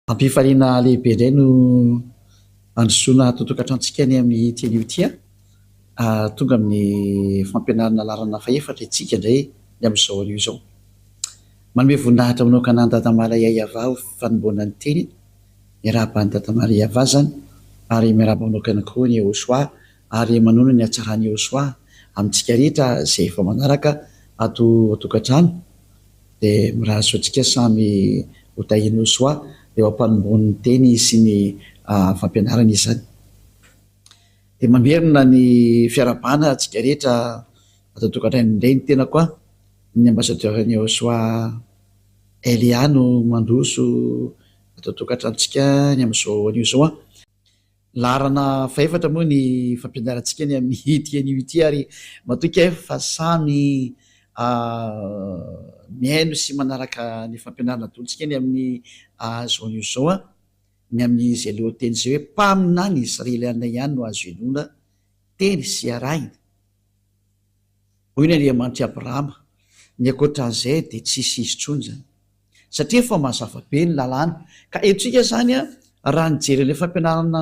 Ampifaliana lehibe indray no androsoana totokatrano-tsika ny amin'ny teny tia tonga amin'ny fampianarana lalana faefatra itsika indray ny amin'izao anio izao. Manome voninahitra manokana ny Dadamala Iayava ho fanomboana ny teny, miarahaba ny Dadamala Iayava zany ary miarahaba manokana koa ny Iosoa ary manono ny hatsarany Iosoa amintsika rehetra izay efa manaraka ato tokatrano dia mirahaso antsika samy hotahiny Iosoa eo ampanomboan'ny teny sy ny fampianarana izany. Dia mamerina ny fiarabana antsika rehetra ato tokatrano indray ny tena koa ny ambasadeur-ny Iosoa Eliano mandroso ato tokatranontsika ny amin'izao anio izao larana faefatra moa ny fampianarantsika ny amin'ny teny ity ary matoka fa samy mihaino sy manaraka ny fampianarana dolontsika ny amin'ny zao anio izao ny amin'ny izay lohateny izay hoe mpaminany Israeliana ihany no azo ianona teny sy arahina. Hoy ny Andriamanitra Abrahama, ny ankoatran'izay dia tsisy izy intsony zany satria efa mazava be ny lalàna. Ka etsika zany raha nijery ilay fampianarana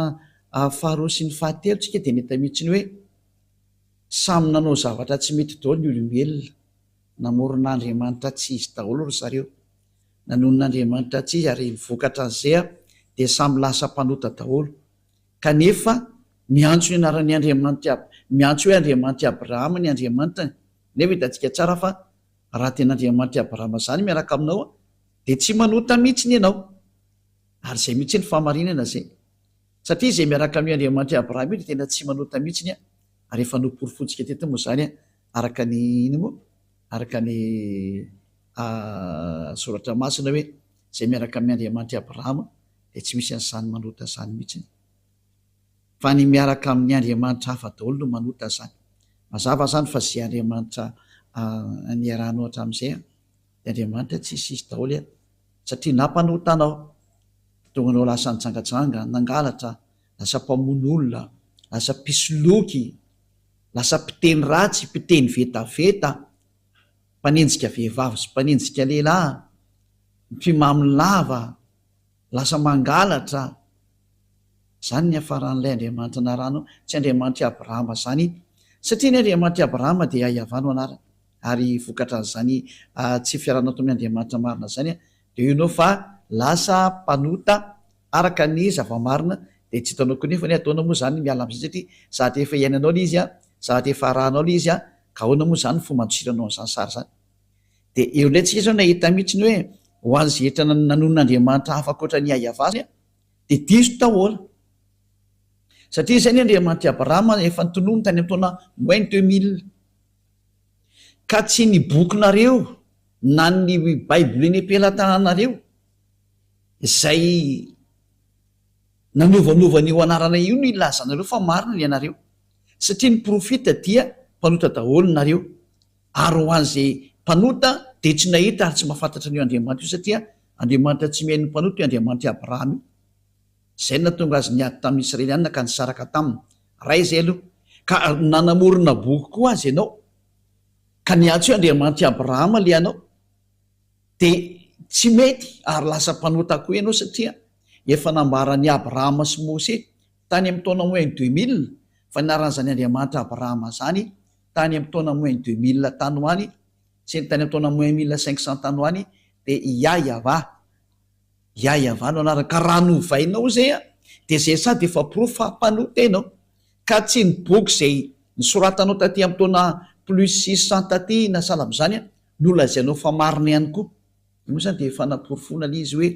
faharoa sy ny fahatelo tsika dia neta mihitsy ny hoe samy nanao zavatra tsy mety daholo ny olombelona, namoron'Andriamanitra tsy izy daholo ry zareo, nanonon'Andriamanitra tsy izy ary vokatra an'izay dia samy lasa mpanota daholo. Kanefa miantso ny anaran'ny Andriamanitra, miantso hoe Andriamanitra Abrahama ny Andriamanitra, nefa hitantsika tsara fa raha tena Andriamanitra Abrahama zany miaraka aminao dia tsy manota mihitsy ny ianao, ary izay mihitsy ny fahamarinana zay satria izay miaraka amin'ny Andriamanitra Abrahama io dia tena tsy manota mihitsy ny ary efa noporofontsika teto moa zany araka ny ino moa araka ny soratra masina hoe izay miaraka amin'ny Andriamanitra Abrahama dia tsy misy an'izany manota zany mihitsy fa ny miaraka amin'ny Andriamanitra hafa daholo no manota zany. Mazava zany fa izay Andriamanitra niarahanao hatramin'izay dia Andriamanitra tsisy izy daholo satria nampanota anao tonga anao lasa nitsangatsanga, nangalatra, lasa mpamono olona, lasa mpisoloky, lasa mpiteny ratsy, mpiteny vetaveta, mpanenjika vehivavy sy mpanenjika lehilahy, mpimamilava, lasa mangalatra. Zany ny hafaran'ilay Andriamanitra narano, tsy Andriamanitra Abrahama zany, satria ny Andriamanitra Abrahama dia Iayava no anarany ary vokatra an'izany tsy fiarahana ato amin'ny Andriamanitra marina zany dia ianao fa lasa mpanota araka ny zava-marina dia tsy hitanao koa nefa ny ataonao moa zany miala amin'izay satria zavatra efa iainanao ilay izy zavatra efa arahanao ilay izy ka ahoana moa zany fomba handrosiranao an'izany sary zany. Dia eo ilayntsika zao nahita mihitsy ny hoe ho an'ny zehetra nanonon'Andriamanitra hafa ankoatra ny Iayava dia diso daholo satria izay ny Andriamanitra Abrahama efa nitonony tany amin'ny taona moins 2000 ka tsy ny bokinareo na ny Baiboly ny ampelantananareo izay nanovanovana io anarana io no ilazanareo fa marina ny anareo satria ny profeta dia mpanota daholo nareo ary ho an'izay mpanota dia tsy nahita ary tsy mahafantatra an'io Andriamanitra io satria Andriamanitra tsy mihaino mpanota io Andriamanitra Abrahama io. Izay natonga azy niady tamin'ny Israeliana ka nisaraka taminy ray izay aloha ka nanamorona boky koa azy ianao ka niantso hoe Andriamanitra Abrahama le anao dia tsy mety ary lasa mpanota koa ianao satria efa nambarany Abrahama sy Mose tany amin'ny taona moins 2000 fa naran'izany Andriamanitra Abrahama zany tany amin'ny taona moins 2000 tany ho any sy ny tany amin'ny taona moins 1500 tany ho any dia Iayava no anaraka raha novainao zay dia zay sady efa profa mpanota ianao ka tsy ny boky izay nisoratanao taty amin'ny taona plus 600 taty na sahala amin'izany no lazainao fa marina ihany koa. Io zany dia efa naporofona ilay izy hoe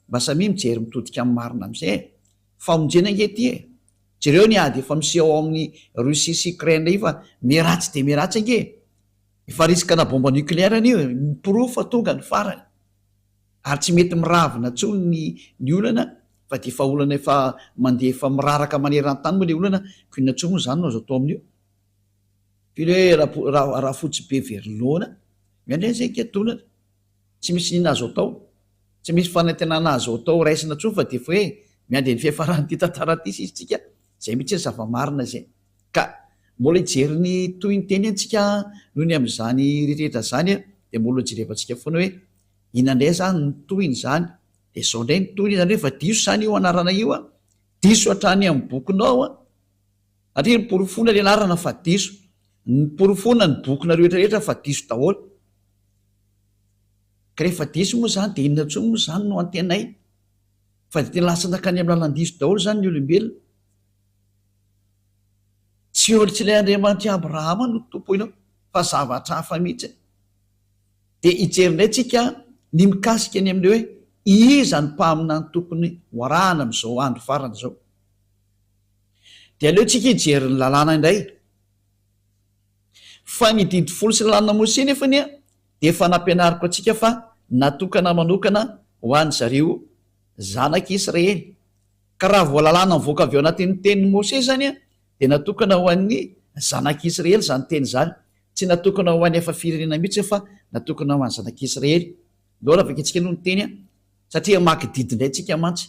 mbasa mijery mitodika amin'ny marina amin'izay famonjena angety jereo ny ady efa miseho ao amin'ny Russie sy Ukraine io fa miratsy dia miratsy ange efa risika na bomba nucléaire an'io miprofa tonga ny farany ary tsy mety miravina tsony ny olana fa dia efa olana efa mandeha efa miraraka maneran-tany moa ilay olana ko inona tsony moa zany no azo atao amin'io fily hoe raha fotsy be verilona miandray izay ketolana tsy misy nina azo atao, tsy misy fanantenana azo atao raisina tsony fa dia efa hoe miandry ny fiafaran'ity tantara ity sisy tsika izay mihitsy ny zava-marina izay ka mbola hijery ny toy ny teny antsika noho ny amin'izany rehetrarehetra zany dia mbola jerevantsika foana hoe inandray zany ny tohiny zany de zao ndray nytoy zany hoe fa diso zany io anarana io a diso hatrany amin'ny bokinao a satria nyporofona le anarana fa diso nyporofona ny bokina rehetrarehetra fa diso daholo ka rehefa diso moa zany de inona ntsony moa zany no antenay fa de tena lasanakany amin'ny lalandiso daholo zany ny olombelona tsy olo tsy ilay Andriamanitra Abrahama no tompo inao fa zavatra hafa mihitsy de ijerinay tsika ny mikasika ny amin'le hoe iza ny mpamina ny tompony hoarahana amin'izao andro farana zao de aleo tsika hijery ny lalàna indray fa ny didy folo sy lalàna Mose nefany a de efa nampianariko atsika fa natokana manokana ho any zareo zanak' Israely ka raha voalalàna mivoaka avy ao anatin'ny tenin'ny Mose zany a de natokana ho an'ny zanak' Israely zany teny zany tsy natokana ho an'ny efa firenena mihitsy fa natokana ho an'ny zanak' Israely lola avaketsika no ny teny a satria maky didindray tsika mantsy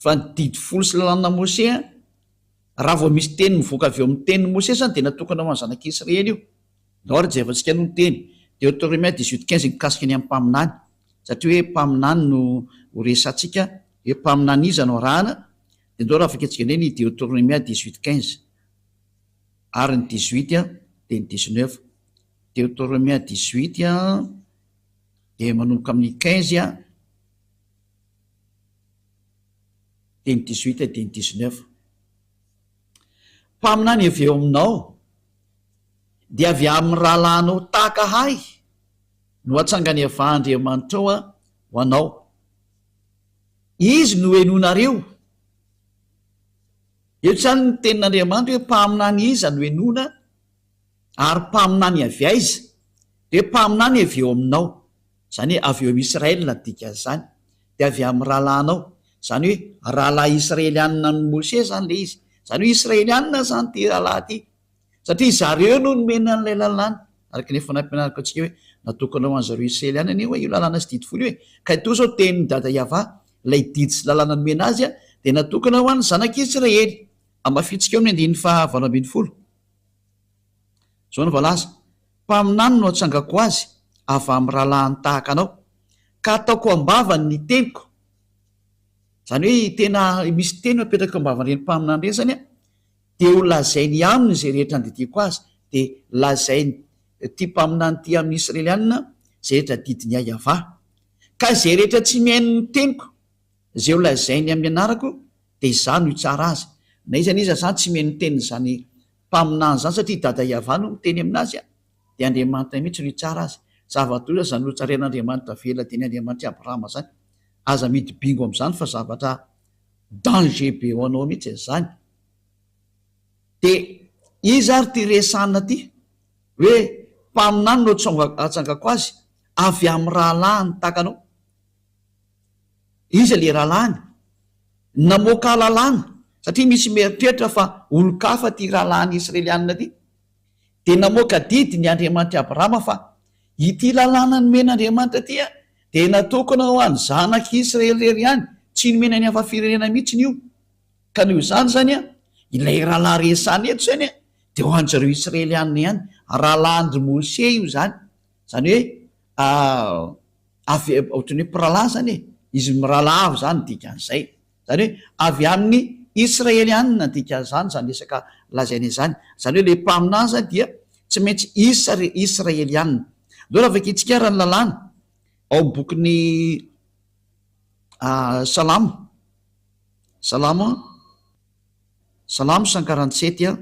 fa ny didy folo sy lalàna Mose a raha vao misy teny mivoaka avy eo amin'ny tenin'ny Mose zany de natokana ho an'ny zanak' Israely io daholo jevatsika no ny teny Deutéronome 18:15 mikasika ny amin'ny mpaminany satria hoe mpaminany no horesantsika hoe mpaminany iza no arahana de ndao raha afaka tsika ny Deutéronome 18:15 ary ny 18 a de ny 19 Deutéronome 18 a de manomboka amin'ny 15 a de ny 18 de ny 19 mpaminany avy eo aminao de avy amin'ny rahalahinao tahaka hay no atsangany avahandriamanitra ao a ho anao izy no henonareo eo zany ny tenin'Andriamanitra hoe mpaminany iza no henona ary mpaminany avy aiza de mpaminany avy eo aminao zany hoe avy eo amin'ny Israelina dikan'izany de avy amin'ny rahalahinao zany hoe rahalahy Israelianina ny Mose zany le izy zany hoe Israelianina zany ty rahalahy ty satria zareo no nomena n'ilay lalàna araka nefa nampianariko atsika hoe natokana ho an'zareo Israelianina io io lalàna sy didy folo hoe ka ito zao tenin'ny dada Iava lay didy sy lalàna nomena azy a de natokana ho an'ny zanak' Israely amafitsika eo amin'ny 15 zao no voalaza mpaminany no atsangako azy avy amin'ny rahalahiny tahaka anao ka ataoko ambavany ny teniko zany hoe tena misy teny apetraka ambavan'ireny mpaminany reny zany a de ho lazainy aminy zay rehetra andidiko azy de lazainy ty mpaminany ty amin'ny Israelianina zay rehetra didiny Iava ka zay rehetra tsy mihaino ny teniko zay ho lazainy amin'ny anarako de izany no tsara azy na izany iza zany tsy mihaino teny zany mpaminany zany satria dada Iava no miteny aminazy a de Andriamanitra mihitsy no tsara azy zava-toza zany no tsaren'Andriamanitra vela teny Andriamanitra Abrahama zany aza mity bingo am'zany fa zavatra danger be ho anao mihitsy zany de izy ary ty resana ty hoe mpaminany no atsangako azy avy amin'ny rahalahiny takanao izy le rahalahiny namoaka lalàna satria misy mieritreritra fa olo-kafa ty rahalahiny Israelianina ty de namoaka didy ny Andriamanitra Abrahama fa ity lalàna nomen'Andriamanitra ty a de natokana ho an'ny zanak' Israely rery ihany tsy nomena ny hafa firenena mihitsiny io ka noho izany zany a ilay rahalahy resany eto zany a de ho an'zareo Israelianina ihany rahalahandry Mose io zany zany hoe avy ohatrany hoe mpirahalahy zany e izy mirahalahy avy zany dikan'izay zany hoe avy amin'ny Israelianina dikan'izany zany resaka lazaina izany zany hoe le mpaminany zany dia tsy maintsy Israelianina deo raha vakitsika raha ny lalàna ao bokiny Salamo 147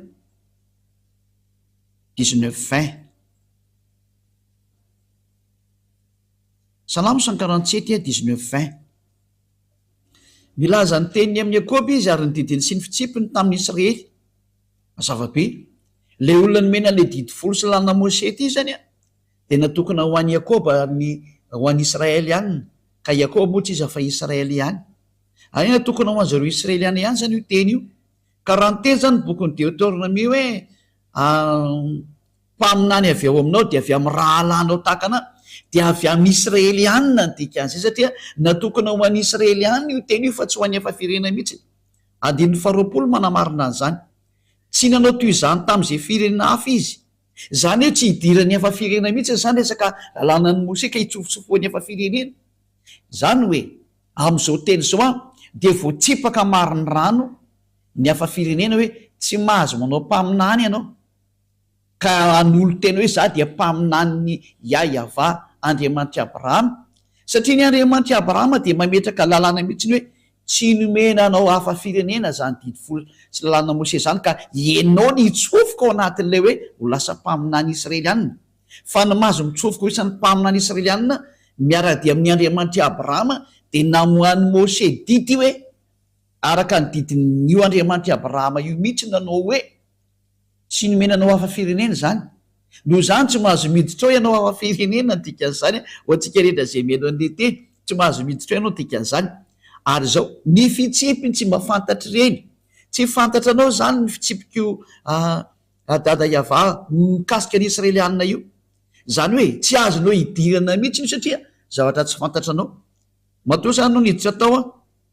19-20 Salamo 147 19-20 milaza ny teniny amin'ny Jakôba izy ary ny didiny sy ny fitsipiny tamin'ny Israely mazava be le olona nomena le didy folo sy lalàna Mose ty zany a de natokana ho an'ny Jakôba ho an'ny Israelianina ka Jakôba moa tsy izy fa Israely ihany any natokana ho an'zareo Israelianina ihany zany io teny io ka raha ny teny zany bokon'ny Deutéronome hoe mpaminany avy ao aminao de avy amin'ny rahalahinao tahakana de avy amin'ny Israelianina ny dikan'izay satria natokana ho an'ny Israelianina io teny io fa tsy ho an'ny efa firenena mihitsy 20 manamarina an'izany tsy nanao toy izany tamin'izay firenena hafa izy zany hoe tsy hidirany efa firenena mihitsy zany resaka lalàna ny Mose ka hitsofotsofoan'ny efa firenena zany hoe am'izao teny zao a de voatsipaka mariny rano ny hafa firenena hoe tsy mahazo manao mpaminany ianao ka an'olo teny hoe za dia mpaminany Yahva Andriamanitra Abrahama satria ny Andriamanitra Abrahama de mametraka lalàna mihitsiny hoe tsy nomena anao hafa firenena zany didy folo sy lalàna Mose zany ka ianao ny hitsofoka ao anatin'lay hoe ho lasa mpaminany Israelianina fa ny mahazo mitsofoka ho isan'ny mpaminany Israelianina miara-dia amin'ny Andriamanitra Abrahama de namoany Mose didy hoe araka ny didin'io Andriamanitra Abrahama io mihitsy nanao hoe tsy nomenanao hafa firenena zany noho zany tsy mahazo miditra ao ianao hafa firenena dikan'izany ho antsika rehetra zay meno an'le teny tsy mahazo miditra ao ianao dikan'izany ary zao ny fitsipiny tsy mba fantatra ireny tsy fantatra anao zany ny fitsipiko dada Yahva mikasika ny Israelianina io zany hoe tsy azonao hidirana mihitsy io satria zavatra tsy fantatra anao matoa zany no niditra tao a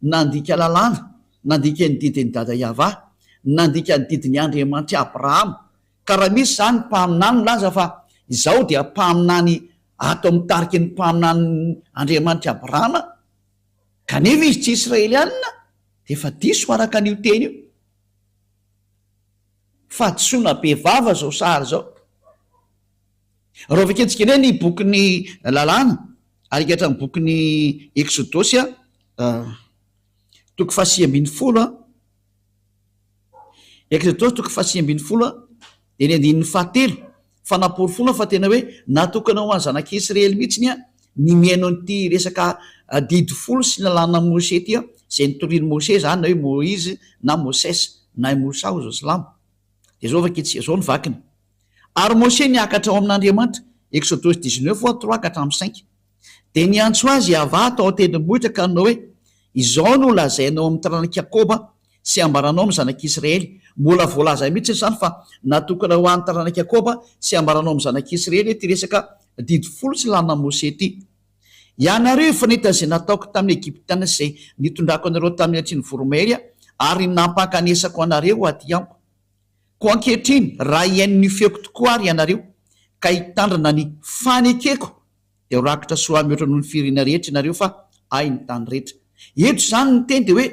nandika lalàna nandika ny didiny dada Yahva nandika ny didiny Andriamanitra Abrahama ka raha misy zany mpaminany laza fa izao dia mpaminany ato amin'ny tariky ny mpaminany Andriamanitra Abrahama kanefa izy tsy Israelianina de efa diso araka an'io teny io fahadisoana be vava zao sary zao raha vaketsika eny ny bokyny lalàna arikatra ny bokyny Exodosy toko 7:10 Exodosy toko 7:10 de ny andininy 7 fanaporofona fa tena hoe natokana ho any zanak'Israely mihitsiny a ny miaino an'ity resaka didy folo sy lalàna Mose ty a zay nitoriany Mose zany na hoe Moïse na Moses na Mosa zao silamo de zao vaketsika zao ny vakiny ary Mose niakatra ao amin'Andriamanitra Exodosy 19:3-5 de niantso azy Yahva tao an-tendrombohitra ka nanao hoe izao no lazainao amin'ny taranak'i Jakoba sy ambaranao amin'ny zanak'Israely mbola voalaza mihitsy zany fa natokana ho an'ny taranak'i Jakoba sy ambaranao amin'ny zanak'Israely ty resaka didy folo sy lalàna Mose ty ianareo efa nahita zay nataoko tamin'ny Egiptiana zay nitondrako anareo tamin'ny atriny voromahery ary nampakanesako anareo aty amiko ko ankehitriny raha iain'ny feoko tokoa ary ianareo ka hitandrana ny fanekeko de rakitra soa mihoatra noho ny firina rehetra ianareo fa ay ny tany rehetra eto zany ny teny de hoe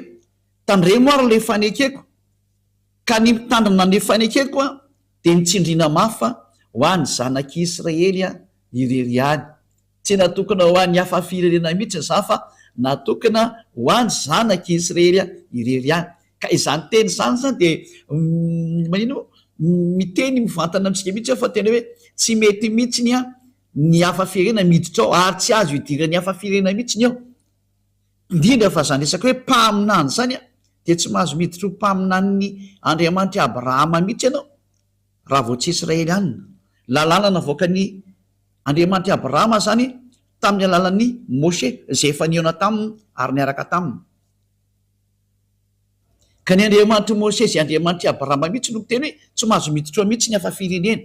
tandremo ary le fanekeko ka ny mitandrina le fanekeko a de nitsindrina mafa ho any zanak'Israely ireriany tsy natokana ho any hafa firenena mihitsy za fa natokana ho any zanak'Israely ireriany ka izany teny zany zany de manino miteny mivantana amitsika mihitsy fa tena hoe tsy mety mihitsiny a ny hafa firenena miditra ao ary tsy azo hidirany hafa firenena mihitsiny ao indrindra fa zany resaka hoe mpaminany zany a de tsy mahazo miditra ho mpaminan'ny Andriamanitra Abrahama mihitsy ianao raha vao tsy Israelianina lalàna navoaka ny Andriamanitra Abrahama zany tamin'ny alalan'ny Mose zay efa niona taminy ary niaraka taminy ka ny Andriamanitra Mose zay Andriamanitra Abrahama mihitsy no miteny hoe tsy mahazo miditra ao mihitsy ny hafa firenena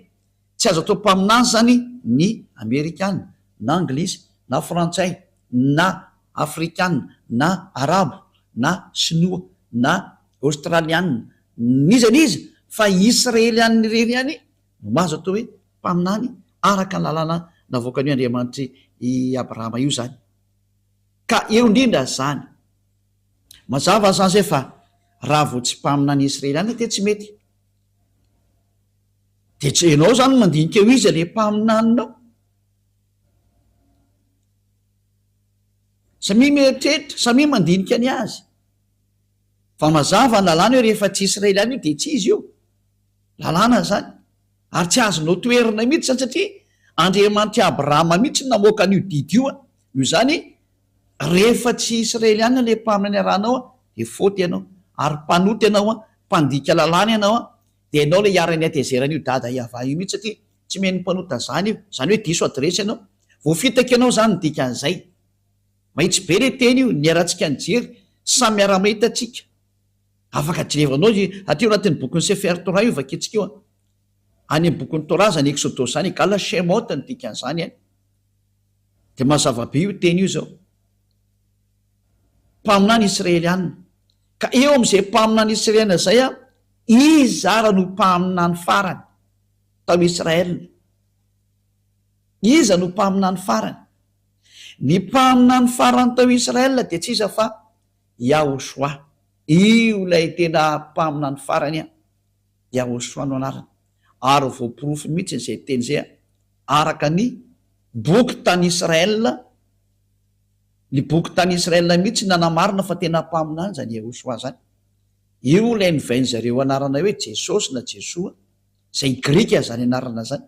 tsy azo atao mpaminany zany ny Amerikana na Anglisy na Frantsay na Afrikana na Arabo na Sinoa na Australiana niza niza fa Israelianina irery ihany no mahazo atao hoe mpaminany araka ny lalàna navoaka ny Andriamanitra i Abrahama io zany ka eo indrindra zany mazava zany zay fa raha vao tsy mpaminany Israelianina de tsy mety de tsy ianao zany mandinika eo izy le mpaminaninao samy mieritreritra samy mandinika ny azy fa mazava ny lalàna eo rehefa tsy Israelianina io de tsy izy io lalàna zany ary tsy azonao toerina mihitsy zany satria Andriamanitra Abrahama mihitsy namoaka an'io didy io a io zany rehefa tsy Israelianina le mpaminany arahanao a de faoty ianao ary mpanoty ianao a mpandika lalàna ianao a de ianao le iarany atezerana io dada Yahva io mihitsy satria tsy meny mpanota zany io zany hoe diso adresy ianao voafitaka ianao zany ny dikan'izay mahitsy be le teny io niarantsika ny jery samy miara-mahita atsika afaka jerevanao ateo anatin'ny bokyny Sefer Torah io vaketsika io a any amin'ny bokyny Torah zany Exodosy zany gala Shemot ny dikan'izany any de mazava be io teny io zao mpaminany Israelianina ka eo am'izay mpaminany Israelianina zay a izy ara no mpaminany farany tao Israelina iza no mpaminany farany ny mpamina ny farany tao Israela dia tsisa fa Yahosoa. Io lay tena mpamina ny farany a Yahosoa no anarany, ary voaporofo mihitsy zay teny zay araka ny boky tany Israela. Ny boky tany Israela mihitsy nanamarina fa tena mpamina any zany Yahosoa zany. Io lay nivainy zareo anarana hoe Jesosy na Jesoa, zay grika zany anarana zany,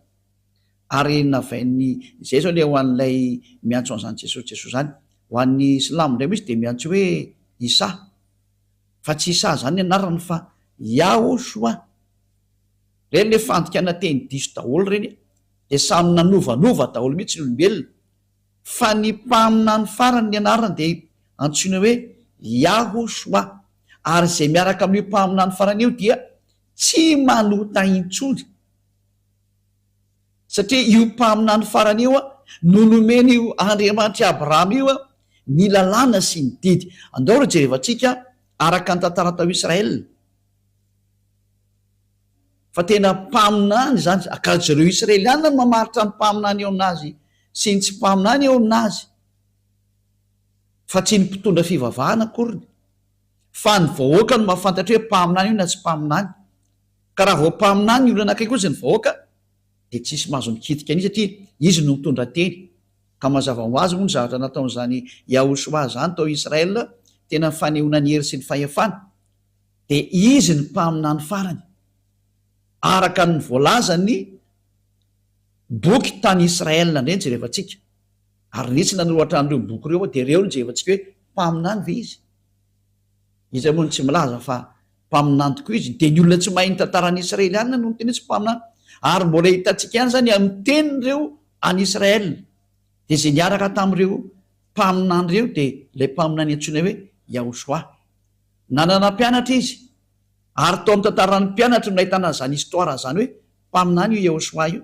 ary navainy zay zao le ho an'ilay miantso an'izany Jesosy zany. Ho an'ny Silamo ndray misy de miantso hoe Isa, fa tsy Isa zany anarany fa Yahosoa. Reny le fandikana teny diso daholo reny, de samy nanovanova daholo mihitsy ny olombelona, fa ny mpamina ny farany ny anarany de antsoina hoe Yahosoa. Ary zay miaraka amin'io mpamina ny farany io dia tsy manota intsony, satria io mpamina ny farany io a no nomeny io Andriamanitra Abrahama io a ny lalàna sy ny didy. Andao ro jerevantsika araka ny tantara tao Israela, fa tena mpamina any zany, ka zareo Israeliana no mamaritra ny mpamina any eo aminazy sy ny tsy mpamina any eo aminazy, fa tsy ny mpitondra fivavahana akoriny, fa ny vahoaka no mahafantatra hoe mpamina any io na tsy mpamina any. Ka raha vao mpamina any olona anankiray kosa ny vahoaka de tsisy mahazo mikitika any satria izy no mitondra teny. Ka mazava ho azy moa ny zavatra nataon'izany Yahosoa zany tao Israela, tena fanehoana ny hery sy ny fahefana, de izy ny mpamina ny farany araka ny voalaza ny boky tany Israela ndray jerevantsika. Ary nisy nanohatra an'ireo boky reo de reo ny jerevantsika hoe mpamina any ve izy. Izy moa tsy milaza fa mpaminany tokoa izy, de ny olona tsy mahay ny tantarany Israeliana no tena tsy mpaminany. Ary mbola hitantsika ihany zany amin'ny tenin'ireo any Israela, de zay niaraka tamin'ireo mpaminany reo de lay mpaminany antsoina hoe Yahosoa. Nanana mpianatra izy, ary tao amin'ny tantaran'ny mpianatra no nahitana zany histoira zany hoe mpaminany io Yahosoa io.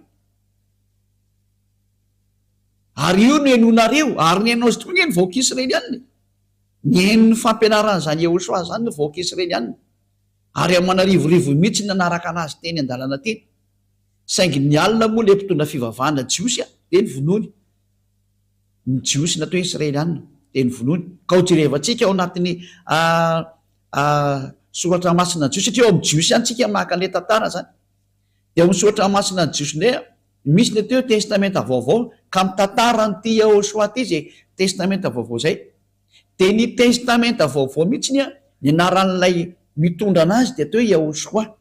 Ary io no henonareo, ary ny henonao azy tokoa ny vahoaka Israeliana, ny henon'ny fampianarana zany Yahosoa zany ny vahoaka Israeliana. Ary amin'ny manarivorivo mihitsy nanaraka anazy teny an-dalana teny, saingy ny alina moa le mpitondra fivavahana jiosy a de ny vonoany, ny jiosy natao Israeliana de ny vonoany. Ka ho jerevantsika ao anatin'ny soratra masina ny jiosy, satria ao amin'ny jiosy ihany tsika maka an'le tantara zany. De ao amin'ny soratra masina ny jiosy ndray misy le teo testamenta vaovao, ka mitantara n'ity Yahosoa ty zay testamenta vaovao zay. De ny testamenta vaovao mihitsiny a ny anaran'ilay mitondra anazy de atao hoe Yahosoa.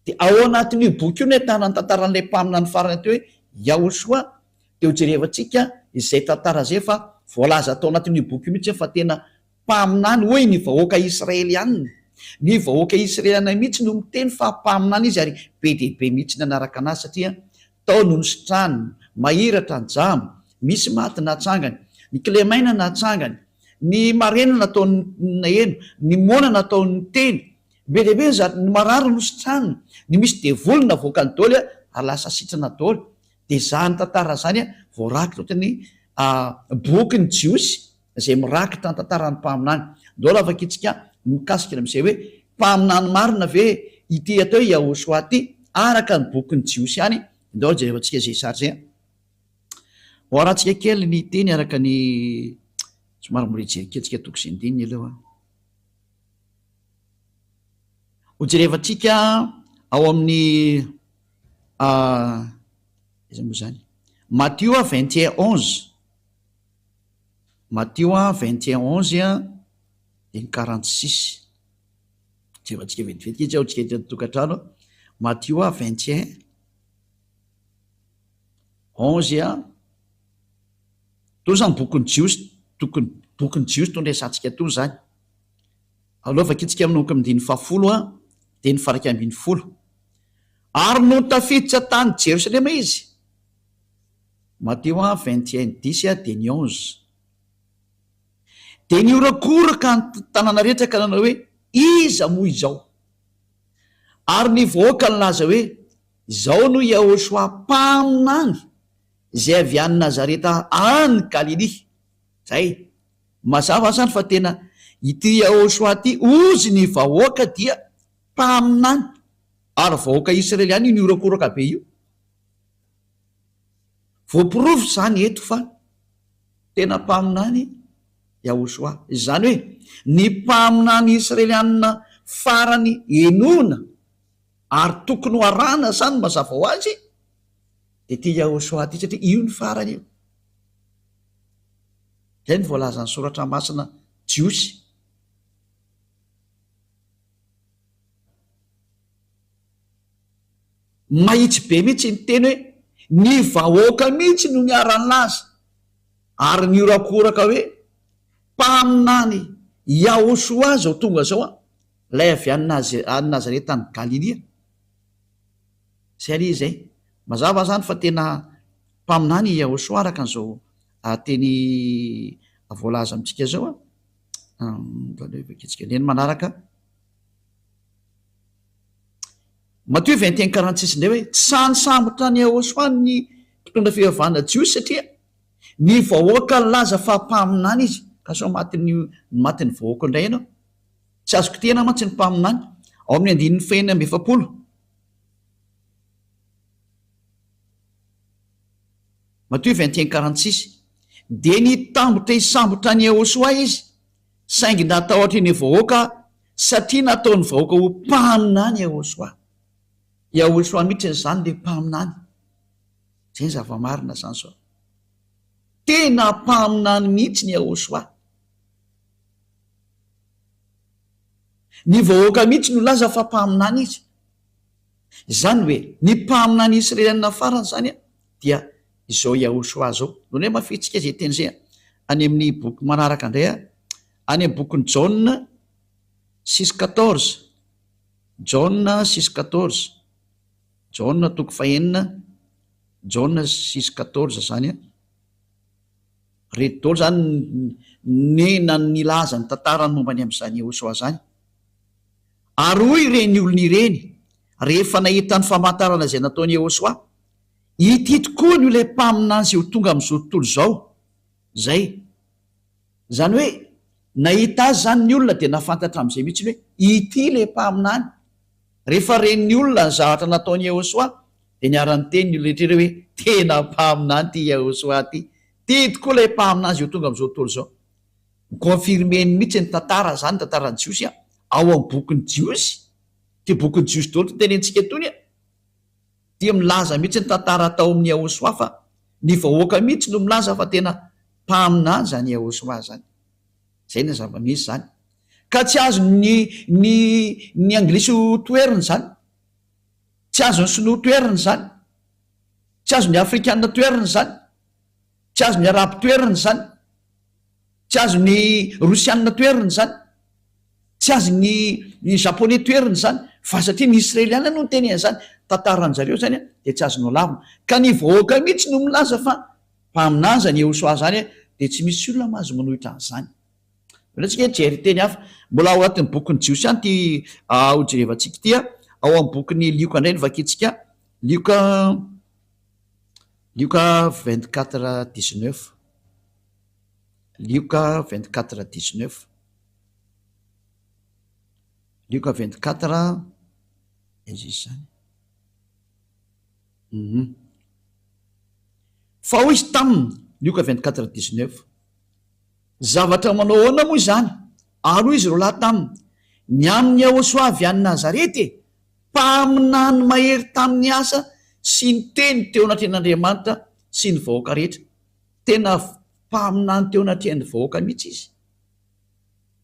De ao anatin'io boky io no ahitana ny tantaran'ilay mpamina ny farany atao hoe Yahosoa. De ho jerevantsika izay tantara zay fa voalaza tao anatin'io boky io mihitsy fa tena mpaminany hoe ny vahoaka Israeliana, ny vahoaka Israeliana mihitsy no miteny fa mpaminany izy, ary be de be mihitsy nanaraka anazy satria tao no nositrany, mahiratra ny jamo, misy maty natsangany, ny kilemaina natsangany, ny marena nataony eno, ny mona nataony teny, be dehibe ny marary nositrany, ny misy devolona voaka ny daoly ary lasa sitrana daoly. De zany tantara zany a voarakitra ohatrany boky ny jiosy zay mirakitra ny tantarany mpaminany. Ndao afaka itsika mikasika amin'izay hoe mpaminany marina ve ity atao hoe Yahosoa ty araka ny boky ny jiosy ihany. Ndao jerevantsika zay sary zay oharantsika kely ny teny araka ny somary mirejerekentsika toko sy ndininy aloha. Ho jerevantsika ao amin'ny iza moa zany Matthieu 21:11, Matthieu 21:11 de ny 46. Jerevantsika vetivety izy ao tsika eto tokantrano. Matthieu 21:11 to zany bokyny jiosy, bokyny jiosy to ndraisantsika to zany. Alovaka itsika aminoko amin'ny 10 de ny faraka ambin'ny 10. Ary no tafiditra tany Jerosalema izy. Matthieu 21:10 de ny 11. De niorakoraka ny tanàna rehetra ka nanao hoe iza moa izao, ary ny vahoaka ny laza hoe izao no Yahosoa mpaminany zay avy any Nazareta any Galilia. Zay mazava zany fa tena ity Yahosoa ty ozy ny vahoaka dia mpaminany, ary vahoaka Israeliana io niorakoraka be io. Voapirofo zany eto fa tena mpaminany Yahosoa. Izany hoe ny mpaminany Israelianina farany enoana ary tokony ho arana zany mazava ho azy de ty Yahosoa ty satria io ny farany io. Zay ny voalazan'ny soratra masina Jiosy. Mahitsy be mihitsy ny teny hoe ny vahoaka mihitsy no niarany laza ary niorakoraka hoe mpaminany Yahosoa zao tonga zao lay avy any Nazareta ny Galilea. Zay ry zay mazava zany fa tena mpaminany Yahosoa araka an'izao teny voalaza amitsika zao neny manaraka Matthieu 21:46 ndray hoe tsy sanisambotra ny Yahosoa ny mpitondra fivavahana Jiosy satria ny vahoaka laza fa mpaminany izy ka so matin'ny vahoaka indray ianao tsy azoko tena mantsy ny mpaminany. Ao amin'ny 9:7 Matthieu 21:46 de nitambotra hisambotra ny Yahosoa izy saingy natahotra ny vahoaka satria nataony vahoaka ho mpaminany Yahosoa. Yahosoa mihitsy nyzany le mpaminany. Zay ny zava-marina zany zao tena mpaminany mihitsy ny Yahosoa. Ny vahoaka mihitsy no laza fa mpaminany izy. Zany hoe ny mpaminany Israelianina farany zany dia izao Yahosoa zao. None mafitsika zay teny zay any amin'ny boky manaraka indray any amin'ny bokin'ny Jaona 6:14 Jaona 6:14 Jaona toko 9 Jaona 6:14 zany reto daholo zany nena nilaza ny tantarany mombany amin'izany Yahosoa zany. Ary hoy ireny olona ireny rehefa nahita ny famantarana izay nataony Yahosoa, ity tokoa ny ilay mpaminany izay ho tonga amin'izao tontolo zao. Zay zany hoe nahita azy zany ny olona dia nafantatra amin'izay mihitsy hoe ity ilay mpaminany. Rehefa ren'ny olona ny zavatra nataony Yahosoa dia niarany teny ny olona rehetra hoe tena mpaminany ty Yahosoa ty. Ty tokoa ilay mpaminany izay ho tonga amin'izao tontolo zao. Confirmeny mihitsy ny tantara zany, tantarany Jiosy ao amin'ny bokin'ny Jiosy. Ty bokin'ny Jiosy daholo ty tenentsika etony dia milaza mihitsy ny tantara tao amin'ny Yahosoa fa ny vahoaka mihitsy no milaza fa tena mpaminany zany Yahosoa zany. Zay ny zava-misy zany. Ka tsy azo ny anglisy ho toeriny zany, tsy azo ny sinoa toeriny zany, tsy azo ny afrikanina toeriny zany, tsy azo ny araby toeriny zany, tsy azo ny rosianina toeriny zany, tsy azo ny japonais toeriny zany, fa satria ny Israeliana no nyteneny zany tantaran zareo zany dia tsy azonao lavina. Ka ny vahoaka mihitsy no milaza fa mpaminany zany Yahosoa zany dia tsy misy olona mahazo manohitra an'izany. Tsika jery teny hafa mbola ao anatin'ny bokin'ny Jiosy any ty hojerevantsika ty ao amin'ny bokin'ny Lioka indray ny vakitsika Lioka 24:19 Lioka 24:19 Lioka 24 izy zany fa hoy izy taminy Lioka 24:19 zavatra manao ahoana moa izany ary hoy izy ro lahy taminy ny amin'ny Yahosoa avy any Nazarety mpaminany mahery tamin'ny asa sy ny teny teo anatrehan'Andriamanitra sy ny vahoaka rehetra. Tena mpaminany teo anatrehan'ny vahoaka mihitsy izy.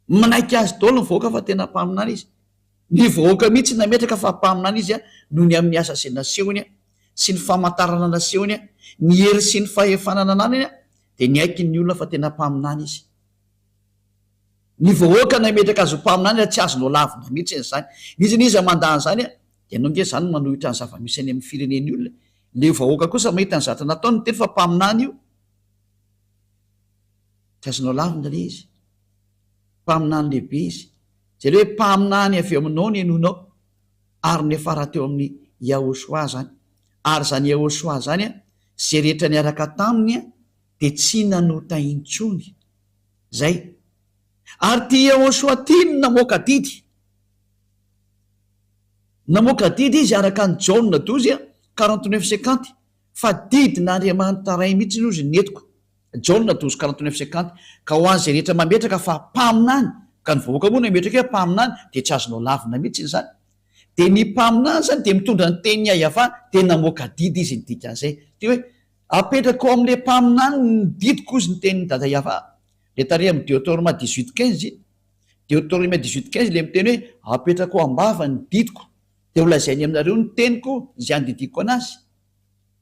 Manaiky azy daholo ny vahoaka fa tena mpaminany izy. Ny vahoaka mihitsy nametraka fa mpaminany izy noho ny amin'ny asa izay nasehony sy ny famantarana nasehony ny hery sy ny fahefanana anany dia ny aiky ny olona fa tena mpaminany izy. Ny vahoaka nametraka azy ho mpaminany tsy azonao lavina mihitsy zany. Izy niza mandany zany dia nonge zany manohitra ny zava-misy any amin'ny fireneny olona. Le vahoaka kosa mahita ny zavatra nataony ny teny fa mpaminany io tsy azonao lavina le izy. Mpaminany lehibe izy. Zay le hoe mpaminany avy aminao ny enonao ary nefara teo amin'ny Yahosoa zany. Ary zany Yahosoa zany zay rehetra niaraka taminy dia tsy nanota intsony. Zay. Ary ty Yahosoa ty no namoaka didy. Namoaka didy izy araka ny Jaona 12:49 fa didin'Andriamanitra ray mihitsy no izy netiko Jauna 12:49 ka ho an'izay rehetra mametraka fa mpaminany ka ny vahoaka moa nametraka hoe mpaminany de tsy azonao lavina mihitsy iny zany de ny mpaminany zany de mitondra ny teniny ayafa tena moka didy izy ny dikan'izay de hoe apetraka ao amin'le mpaminany ny didiko izy ny teniny dada iafa le tare amin'ny Deutéronome 18:15 Deutéronome 18:15 le miteny hoe apetraka ao ambava ny didiko de olazainy aminareo ny teniko zay andidiko anazy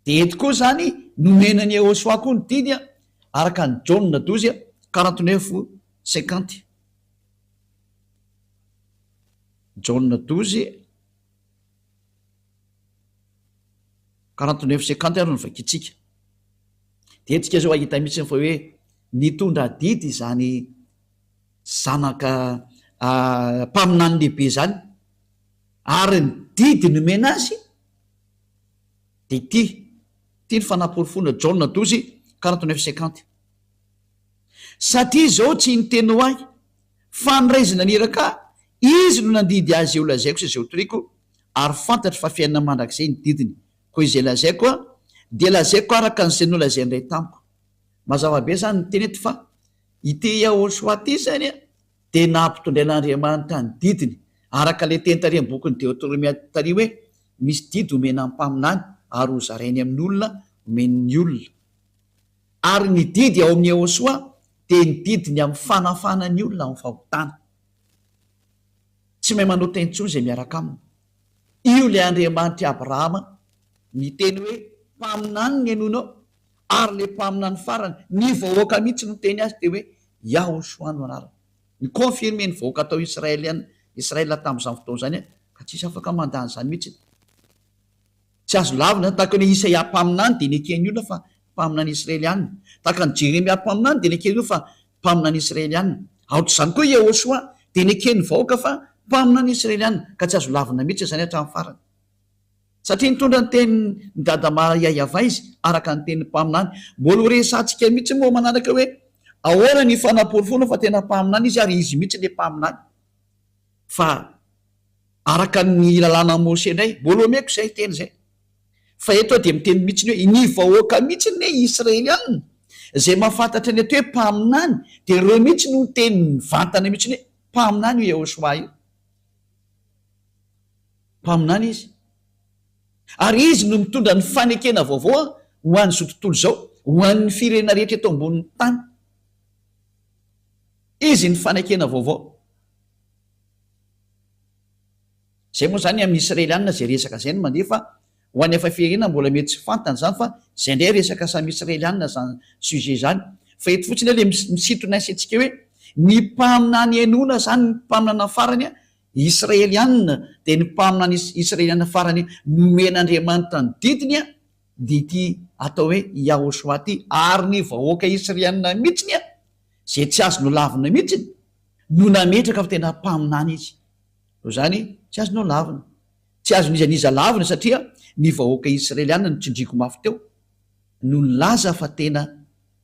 de eto koa zany nomenany Yehosoa koa ny didy araka ny Jauna 12:49 Jauna 12:49 ary no vakitsika de etsika zao ahita mihitsy fa hoe nitondra didy zany zanaka mpaminany lehibe zany ary ny didy nomena azy de ty ny fanaporofona Jauna 12:49 satria zao tsy niteno ahy fa niraizina niraka izy no nandidy azy eo lazaiko sy zay otoriko ary fantatry fa fiainana mandrak'izay ny didiny koa izay lazaiko de lazaiko araka n'izay nolazay ndray tamiko mazava be zany ny teny eto fa ite Yehosoa ty zany de nampitondrain'Andriamanitra ny didiny araka le teny tary amin'ny bokin'ny Deutéronome tary hoe misy didy omena amin'ny mpaminany ary ho zarainy amin'ny olona omen'ny olona ary ny didy ao amin'ny Yehosoa de ny didiny amin'ny fanafana ny olona amin'ny fahotana tsy mahay manao teny intsony zay miaraka aminy io le Andriamanitra Abrahama miteny hoe mpaminany ny anonao ary le mpaminany farany ny vahoaka mihitsy no teny azy de hoe Yehosoa no anarany ny confirme ny vahoaka atao Israela tamin'izany fotoana zany ka tsisy afaka mandany zany mihitsy tsy azo lavina tahaka ny Isaia mpaminany de ny ekeny olona fa mpaminany Israelianina tahaka ny Jeremia mpaminany de ny ekeny olona fa mpaminany Israelianina aotr'izany koa Yehosoa de ny ekeny vahoaka fa mpaminany Israelianina ka tsy azo lavina mihitsy zany hatramin'ny farany satria nitondra ny teny ny dada mahayava izy araka ny teny mpaminany mbola ho resantsika mihitsy moa manaraka hoe ahoana ny fanaporofona fa tena mpaminany izy ary izy mihitsy le mpaminany fa araka ny lalàna Mose indray mbola omeko zay teny zay fa eto de miteny mihitsy ny hoe ny vahoaka mihitsy ny Israelianina zay mahafantatra ny ato hoe mpaminany de reo mihitsy no teny vantana mihitsy ny hoe mpaminany io Yehosoa io mpaminany izy ary izy no mitondra ny fanekena vaovao ho an'ny zao tontolo zao ho an'ny firenena rehetra eto ambonin'ny tany izy ny fanekena vaovao zay moa zany amin'ny Israelianina zay resaka zay no mandeha fa ho an'ny efa firenena mbola mety tsy fantany zany fa zay ndray resaka samy Israelianina zany sujet zany fa eto fotsiny le misintona atsika hoe ny mpaminany enona zany ny mpaminana farany Israelianina de ny mpaminany Israelianina farany nomen'Andriamanitra ny didiny de ity atao hoe Yehosoa ty ary ny vahoaka Israelianina mihitsiny zay tsy azonao lavina mihitsy no nametraka fa tena mpaminany izy o zany tsy azonao lavina tsy azon'iza lavina satria ny vahoaka Israelianina no tsindriko mafy teo no nilaza fa tena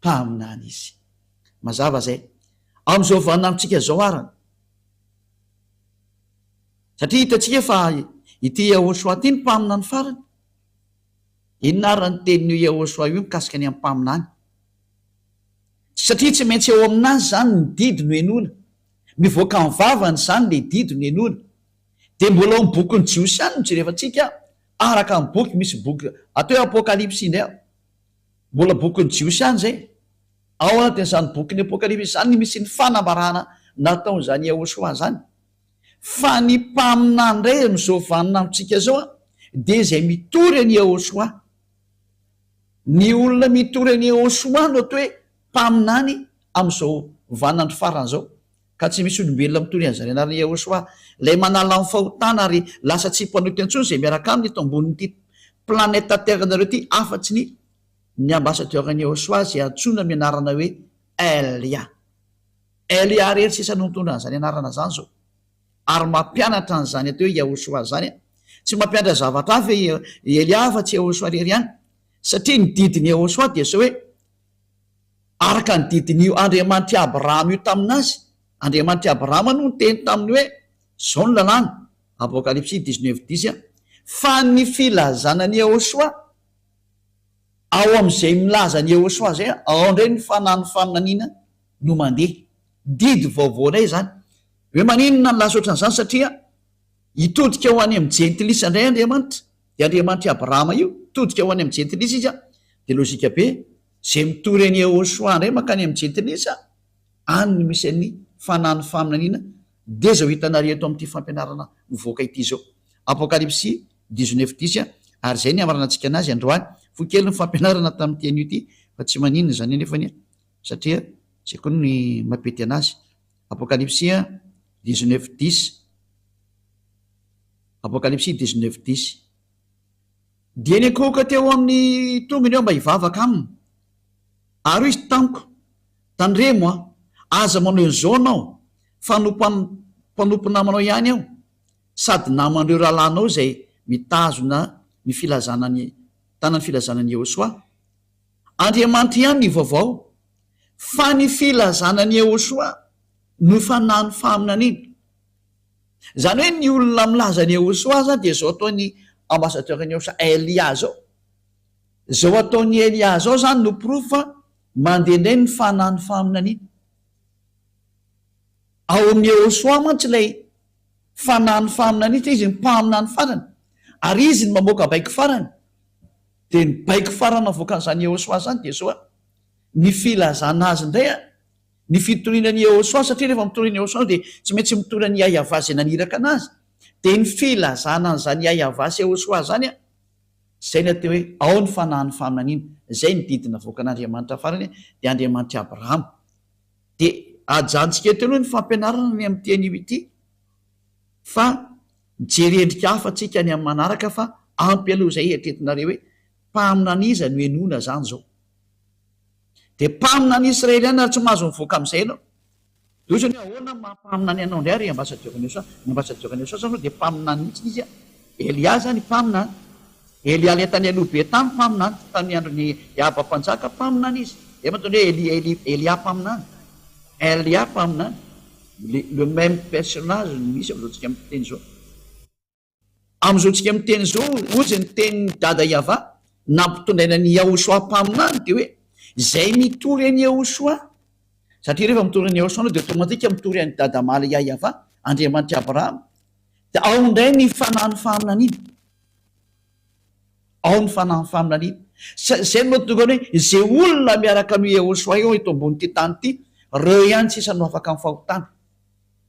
mpaminany izy mazava zay am'izao vanamitsika zao arany satria hitatsika fa ity Yehosoa ty ny mpaminany farany inona ary ny tenin'io Yehosoa io mikasika ny amin'ny mpaminany satria tsy maintsy eo aminazy zany ny didy no enona mivoaka ny vavany zany le didy no enona de mbola ao bokyny Jiosiany no jerefantsika araka ny boky misy boky atao hoe apokalipsy indray mbola bokyny Jiosiany zay ao anatin'izany boky ny apokalipsy zany misy ny fanambarana nataon'izany Yehosoa zany fa ny mpaminany ndray am'izao vanina amitsika zao de zay mitory any Yehosoa ny olona mitory any Yehosoa no atao hoe mpaminany am'izao vanandro farany zao ka tsy misy olombelona mitory an'zany anarany Yehosoa lay manala amin'ny fahotana ary lasa tsy mpanoty antsony zay miaraka aminy eto ambonin'ity planeta terre nareo ty afatsy ny ambassadeur-ny Yehosoa zay antsoina amin'ny anarana hoe Elia rery sisa no mitondra an'zany anarana zany zao ary mampianatra an'zany atao hoe Yehosoa zany tsy mampianatra zavatra hafa Elia fa tsy Yehosoa rery ihany satria ny didiny Yehosoa dia zao hoe araka ny didin'io Andriamanitra Abrahama io taminazy Andriamanitra Abrahama no teny taminy hoe zao ny lalàna apokalipsy 19:10 fa ny filazanany Yehosoa ao am'izay milaza ny Jehosoa zay ao indray ny fanahny faminaniana no mandeha didy vaovaonay zany hoe maninona ny lasaotran'izany satria hitodika ho any amin'ny jentilisa indray Andriamanitra de Andriamanitra Abrahama io todika ho any amin'ny jentilisa izy a de lozika be zay mitory any Jehosoa indray makany amin'ny jentilisa any no misy any fanahny faminaniana de zao hitanareo eto amin'ity fampianarana mivoaka ity zao Apocalypse 19:10 ary zay ny amaranantsika anazy androany fo kely ny fampianarana tamin'ny teny io ity fa tsy maninona zany nefany satria zay koa ny mapety anazy Apocalypse 19:10 Apocalypse 19:10 dia ny akohoka teo amin'ny tongony eo mba hivavaka aminy ary izy tamiko tandremo aza manao an'izao anao fa mpanompo namanao ihany aho sady namandreo rahalanao zay mitazona ny filazanany tanany filazanany Jehosoa Andriamanitra ihany ny vaovao fa ny filazanany Jehosoa no fanahny faminaniana zany hoe ny olona milazany Jehosoa zany de zao ataony ambassadeur-ny Jehosoa Elia zao ataony Elia zao zany no proof fa mandeha indray ny fanahny faminaniana ao amin'ny Jehosoa mantsy ilay fanahny faminaniana izy ny mpaminany farany ary izy ny mamoaka baiko farany de ny baiko farana voakan'izany Jehosoa zany de zao ny filazana azy indray ny fitorianany Jehosoa satria rehefa mitoriany Jehosoa de tsy maintsy mitorany Yahva zay naniraka anazy de ny filazana an'izany Yahva sy Jehosoa zany zay ny atao hoe ao ny fanahny faminaniana zay ny didina voakan'Andriamanitra farany de Andriamanitra Abrahama de ajantsika eto aloha ny fampianarana ny amin'ny teny ity fa mijery endrika hafa tsika ny amin'ny manaraka fa ampy aloha zay eritretinareo hoe mpaminaniza no enona zany zao de mpaminany Israeliana ary tsy mahazo mivoaka amin'izay ianao dosany hoe ahoana mampaminany anao indray ary ambassadeur-ny Jehosoa zany de mpaminany mihitsy izy Elia zany mpaminany Elia le tany aloha be tany mpaminany tany androny Abam-panjaka mpaminany izy de matony hoe Elia mpaminany Elia mpaminany le même personnage misy am'izao tsika miteny zao am'izao tsika miteny zao ozy ny teny dada Yahva nampitondraina ny Jehosoa mpaminany de hoe zay mitory any Jehosoa satria rehefa mitory any Jehosoa de automatika mitory any dada maly Yahva Andriamanitra Abrahama de ao indray ny fanahny faminaniana ao ny fanahny faminaniana zay no mahatonga hoe zay olona miaraka amin'ny Jehosoa eo eto ambony ty tany ity reo ihany tsisa no afaka amin'ny fahotana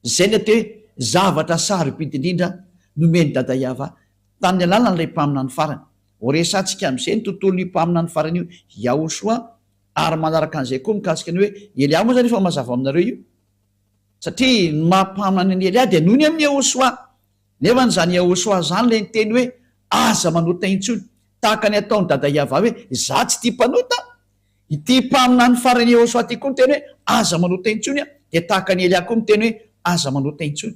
zay ny atao hoe zavatra sarobidy indrindra nomeny dada Yahva tamin'ny alalan'ilay mpaminany farany horesantsika amin'izay ny tontolo ny mpaminany farany io Jehosoa ary manaraka an'izay koa mikasika ny hoe Elia moa zany efa mazava aminareo io satria ny mampaminany ny Elia de noho ny amin'ny Jehosoa nefa nyzany Jehosoa zany le nyteny hoe aza manota intsony tahaka ny ataony dada Yahva hoe za tsy tia mpanota ity mpaminany farany Jehosoa ty koa miteny hoe aza manota intsony de tahaka ny Elia koa miteny hoe aza manota intsony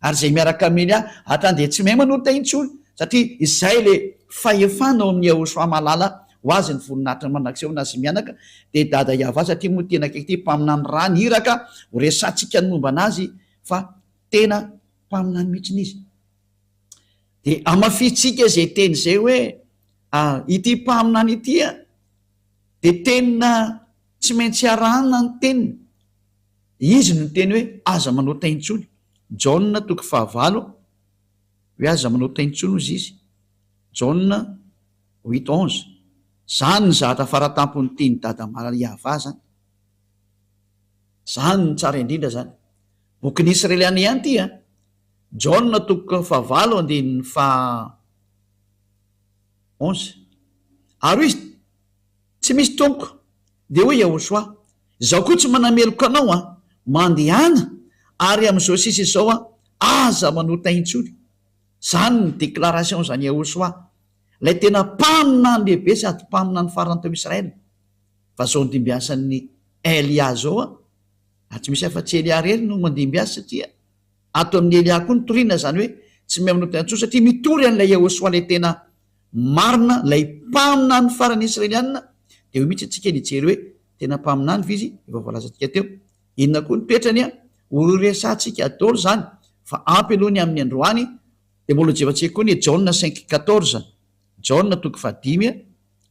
ary zay miaraka amin'ny Elia hatrany de tsy mahay manota intsony satria izay le fahefanao amin'ny Jehosoa malala ho azy ny voninahitra manakseho nazy mianaka de dada Yahva satria moa tena kaiky ty mpaminany rany hiraka ho resantsika ny momba anazy fa tena mpaminany mihitsiny izy de amafitsika zay teny zay hoe ity mpaminany ity de tena tsy maintsy arahana ny teniny izy no teny hoe aza manota intsony Jaona 5 hoe aza manota intsony ozy izy Jaona 8:11 zany ny zahatra faratampony tiany dada maly Yahva zany zany ny tsara indrindra zany bokin'ny Israeliana ihany ty Jaona 5 andiny 11 ary izy tsy misy tompo de hoe Jehosoa zaho koa tsy manameloko anao mandehana ary am'izao sisy izao aza manota intsony zany ny déclaration zany Jehosoa lay tena mpaminany lehibe sady mpaminany farany tao Israely fa zao ndimbiasan'ny Elia zao ary tsy misy afa-tsy Elia rery no mandimbiasa satria ato amin'ny Elia koa nitoriana zany hoe tsy mahay manota intsony satria mitory an'ilay Jehosoa lay tena marina lay mpaminany farany Israeliana de ho mihitsy atsika nijery hoe tena mpaminany vizy efa voalazatsika teo inona koa nipetrany horesantsika adolo zany fa ampy alohany amin'ny androany de mbola jevatsika koa ny Jaona 5:14 Jaona 5:5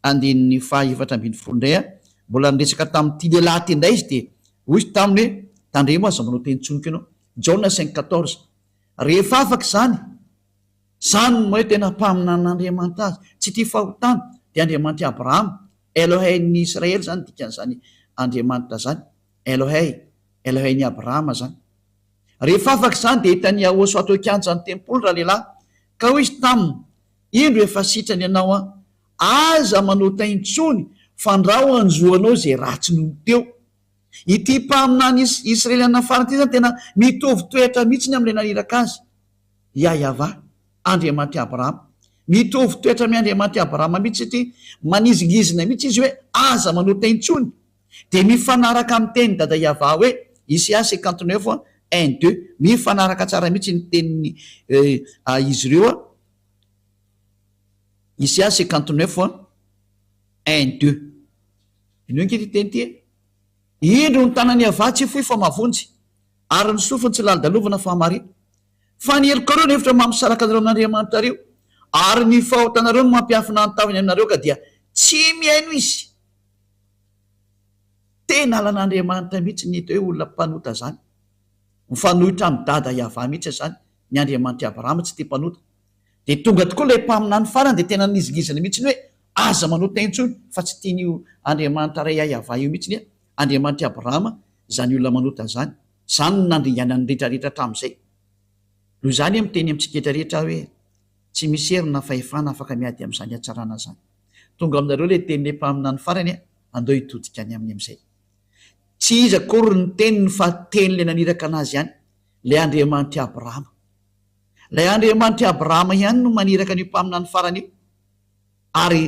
andin'ny fahaefatra ambin'ny folo indray a mbola niresaka tamin'ity lehilahy ty indray izy de hoy izy taminy hoe tandremo aza manao teny tsoniko ianao Jaona 5:14 rehefa afaka zany moa hoe tena mpaminan'Andriamanitra azy tsy ty fahotana de Andriamanitra Abrahama Elohei-ny Israely zany dikan'izany Andriamanitra zany Elohei-ny Abrahama zany rehefa afaka zany de hitany ahoso atao kianjany tempoly raha lehilahy ka hoy izy taminy indro efa sitrany ianao aza manao taintsony fandrao anjoanao zay ratsy noho teo ity mpaminany Israeliana farany ty zany tena mitovy toetra mihitsy ny am'le naniraka azy Yahva Andriamanitra Abrahama mitovy toetra amin'ny Andriamanitra Abrahama mihitsy satria manizingizina mihitsy izy hoe aza manao taintsony de mifanaraka amin'ny teny dada Yahva hoe Isaia 59 1-2 mifanaraka tsara mihitsy ny teniny izy ireo Isaia 59 1-2 ino nky ty teny ty indro ny tanany Yahva tsy foy fa mavonjy ary ny sofiny tsy lalidalovana fahamary fa ny helokareo ny hevitra mampisaraka anareo amin'Andriamanitra reo ary ny fahotanareo no mampiafina nytaviny aminareo ka dia tsy mihaino izy tena alan'Andriamanitra mihitsy ny hita hoe olona mpanota zany mifanohitra amin'ny dada Yahva mihitsy zany ny Andriamanitra Abrahama tsy ty mpanota de tonga tokoa le mpaminany farany de tena nizigizana mihitsy ny hoe aza manao taintsony fa tsy tian'io Andriamanitra ray Yahva io mihitsy ny Andriamanitra Abrahama zany olona manota zany nandringanany rehetrarehetra hatramin'izay noho zany miteny amitsika rehetra hoe tsy misy herina fahefana afaka miady amin'izany hatsarana zany tonga aminareo le tenyle mpaminany farany andao hitodika any amin'ny am'izay tsy izy akory ny teniny fa teny le naniraka anazy ihany le Andriamanitra Abrahama lay Andriamanitra Abrahama ihany no maniraka ny mpaminany farany io ary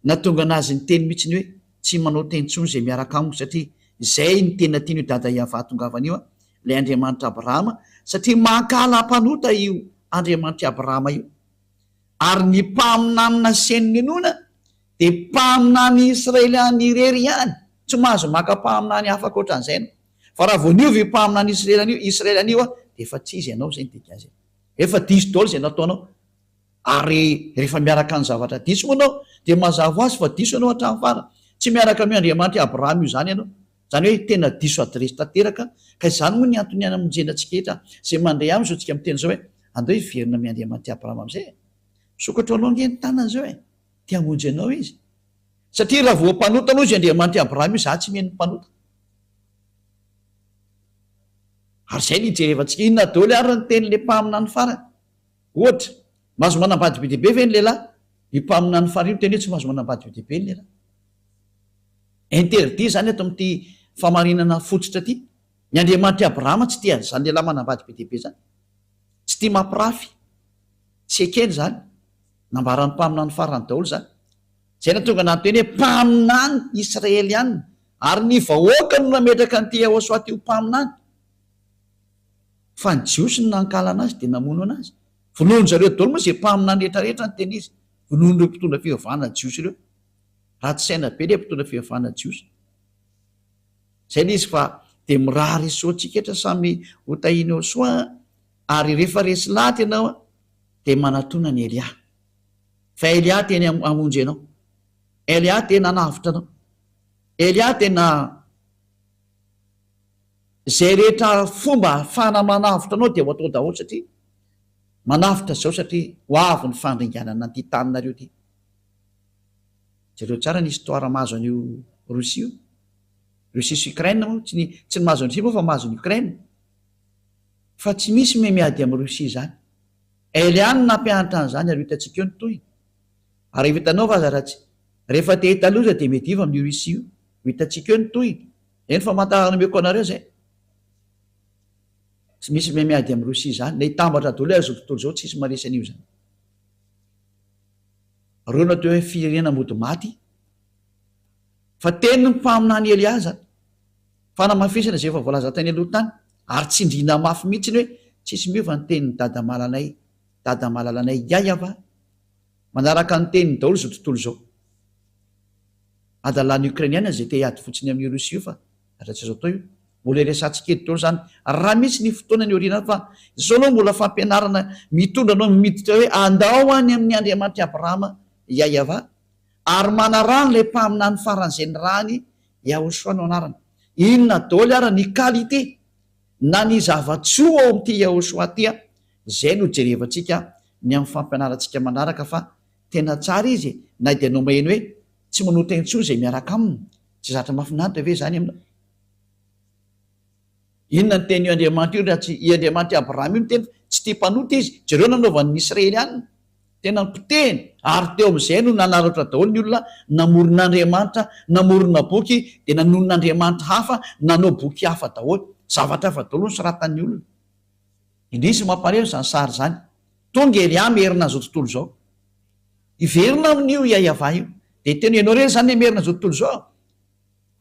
natonga anazy ny teny mihitsy ny hoe tsy manao tentsony zay miaraka amiko satria zay ny tena tiany dada Yahva tongavan'io le Andriamanitra Abrahama satria mankala mpanota io Andriamanitra Abrahama io ary ny mpaminany naseniny anona de mpaminany Israeliany irery ihany tsy mahazo maka mpaminany afaka ohatran'izay fa raha vao niovy mpaminany Israeliany io de efa tsy izy ianao zay nydikazy efa diso daholo zay nataonao ary rehefa miaraka ny zavatra diso moa anao de mazava azy fa diso ianao hatramin'ny farany tsy miaraka amin'ny Andriamanitra Abrahama io zany ianao zany hoe tena diso adresy tanteraka ka izany moa ny antony any amonjenantsika etra zay mandray aminy zao tsika miteny zao hoe andao hiverina amin'ny Andriamanitra Abrahama am'izay sokatra anao ngeny tanany zao ty amonjy anao izy satria raha vao mpanota anao izy Andriamanitra Abrahama io za tsy miheno mpanota ary zay nijerevantsika inona daholo ary ny teny le mpaminany farany ohatra mahazo manambady be dehibe ve ny lehilahy ny mpaminany farany io teny hoe tsy mahazo manambady be dehibe ny lehilahy interdit zany ato am'ty famarinana fototra ty ny Andriamanitra Abrahama tsy tia zany lehilahy manambady be dehibe zany tsy tia mampirafy tsy ekely zany nambarany mpaminany farany daholo zany zay natonga nanteny hoe mpaminany Israely ihany ary ny vahoaka no nametraka nyty Ahosoaty io mpaminany fa ny jiosy no nankala anazy de namono anazy vonoany zareo daholo moa zay mpaminany rehetrarehetra ny teny izy vonoany reo mpitondra fivavahana jiosy ireo ratsy saina be le mpitondra fivavahana jiosy zay le izy fa de mirary soatsika etra samy hotahiny ao soa ary rehefa resy lahatra ianao de manatona ny Elia fa Elia teny amonjy ianao Elia tena navitra anao Elia tena zay rehetra fomba ahafahana manavitra anao de ho atao daholo satria manavitra zao satria ho avy ny fandringanana ty taninareo ty zareo tsara ny histoira mahazo an'io Rosia sy Ukraine moa tsy ny mahazo any Rosia moa fa mahazo ny Ukraine fa tsy misy miady amin'ny Rosia zany Elia no nampianatra an'izany ary hitantsika eo ny toy ary efa hitanao fa aza ratsy rehefa te hitaloza de mety iva amin'ny Rosia io hitantsika eo ny toy eny fa mantarana meko anareo zay tsy misy miady amin'ny Rosia zany le hitambatra daholo azo tontolo zao tsisy maresy an'io zany reo natao hoe firenena mody maty fa teny ny mpaminany Elia zany fanamafisana zay efa voalaza tany aloha tany ary tsindrina mafy mihitsy ny hoe tsisy miova ny teniny dada malalanay Yahva manaraka ny teniny daholo zao tontolo zao adalany Ukrainiana zay te hiady fotsiny amin'ny Rosia io fa ratsy zao tao io mbola resantsika eto daholo zany raha misy ny fotoana ny orina fa zao anao mbola fampianarana mitondra anao miditra hoe andao any amin'ny Andriamanitra Abrahama Yahva ary manarano le mpamina ny faran'izay ny rany Yahoshua no anarana. Inona daholo ara ny qualité na ny zavatsoa ao amin'ity Yahoshua ty zay no jerevantsika ny amin'ny fampianarantsika manaraka fa tena tsara izy na dia anao maheno hoe tsy manota intsony zay miaraka aminy tsy zatra mahafinaritra ve zany amina. Inona ny teny io Andriamanitra io raha tsy i Andriamanitra Abrahama io ny teny tsy tia mpanota izy, jereo nanaovan'ny Israelianina tena nipotehiny ary teo amin'izay no nanaratra daholo ny olona namoron'Andriamanitra namorona boky dia nanonon'Andriamanitra hafa nanao boky hafa daholo, zavatra hafa daholo ny soratan'ny olona. Indrisy mampareo zany sary zany tonga Elia merina zao tontolo zao iverina amin'io iayava io dia teny ianao reny zany merina zao tontolo zao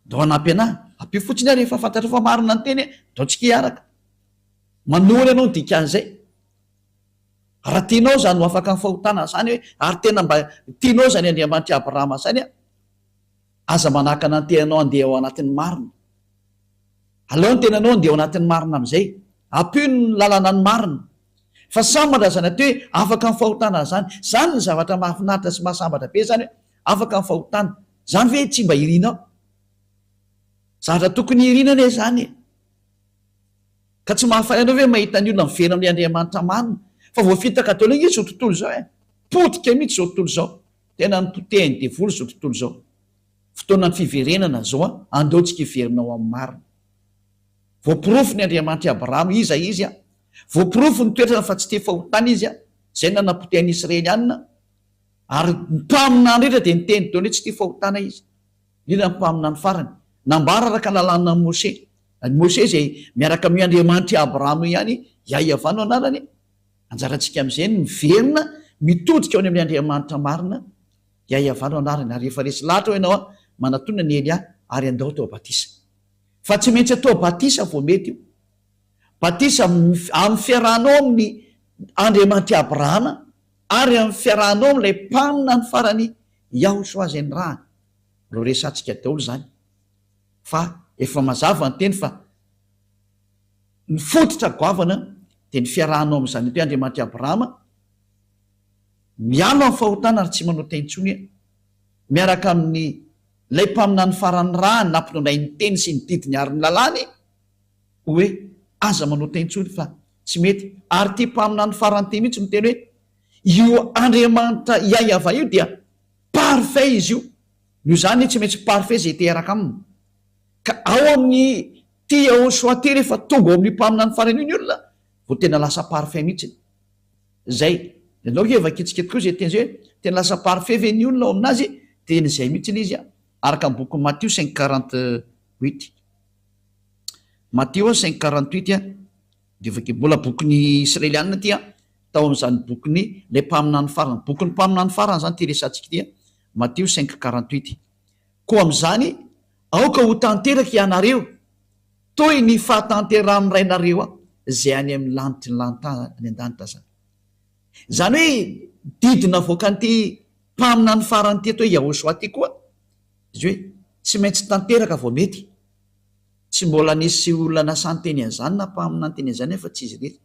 dao anampy anahy ampio fotsiny ary rehefa fantatra fa marina ny teny dao tsika hiaraka manory ianao ny dikan'izay. Raha tianao zany no afaka ny fahotana zany hoe ary tena mba tianao zany Andriamanitra Abrahama zany aza manahaka nantenanao andeha ao anatin'ny marina. Aleo ny tenanao andeha ao anatin'ny marina amin'izay ampio ny lalana ny marina fa sambatra zany aty hoe afaka ny fahotana zany ny zavatra mahafinaritra sy mahasambatra be zany hoe afaka ny fahotana zany ve tsy mba irinao zavatra tokony irinana zany ka tsy mahafay anao hoe mahita ny olona miverina amin'ny Andriamanitra marina fa voafitaka daholo izy zao tontolo zao potika mihitsy zao tontolo zao tena nipotehiny devoly zao tontolo zao fotoana ny fiverenana zao andeontsika hiverina ao amin'ny marina. Voapirofo ny Andriamanitra Abrahama izy voapirofo ny toetrana fa tsy tia fahotana izy zay nanapotehany Israelianina ary mpamina ny rehetra dia niteny daholo hoe tsy tia fahotana izy indrindra ny mpamina ny farany nambara araka lalàna Mose zay miaraka amin'ny Andriamanitra Abrahama ihany Yahavah no anarany. Anjarantsika amin'izay ny miverina mitodika ao amin'ny Andriamanitra marina Yahavah no anarany ary rehefa resy lahatra ho ianao manatona ny Elia ary andao tao batisa fa tsy maintsy atao batisa vao mety io batisa amin'ny fiarahanao amin'ny Andriamanitra Abrahama ary amin'ny fiarahanao amin'ilay mpamina ny farany Yahoshua zay ny rahany ro resantsika daholo zany fa efa mazava ny teny fa ny fototra goavana dia ny fiarahanao amin'izany hoe Andriamanitra Abrahama mialo amin'ny fahotana ary tsy manota intsony miaraka amin'ny lay mpamina ny farany rahany nampinondray ny teny sy ny didiny ary ny lalàny hoe aza manota intsony fa tsy mety ary ty mpamina ny farany ty mihitsy no teny hoe io Andriamanitra Yahavah io dia parfait izy io io zany tsy maintsy parfait zay teraka aminy ka ao amin'ny ty Yahoshua ty rehefa tonga ao amin'ny mpamina ny farany io ny olona vao tena lasa parfait mihitsy zay ianao evakitsika tokoa zay teny zay hoe tena lasa parfait ve ny olona ao aminazy teny zay mihitsy izy araka ny boky Matthieu 5:48 Matthieu 5:48 dia mbola bokyny Israelianina ty tao amin'izany bokyny lay mpamina ny farany bokyny mpamina ny farany zany ty resantsika ty Matthieu 5:48 koa amin'izany aoka ho tanteraka ianareo toy ny fahatanteran'ny rainareo zay any amin'ny lanitry ny lanitany any an-danitra zany hoe didina voaka n'ity mpamina ny farany ty atao hoe Yahoshua ty koa izy hoe tsy maintsy tanteraka vao mety tsy mbola nisy olona nasany teny an'izany na mpamina ny teny an'izany fa tsy izy rery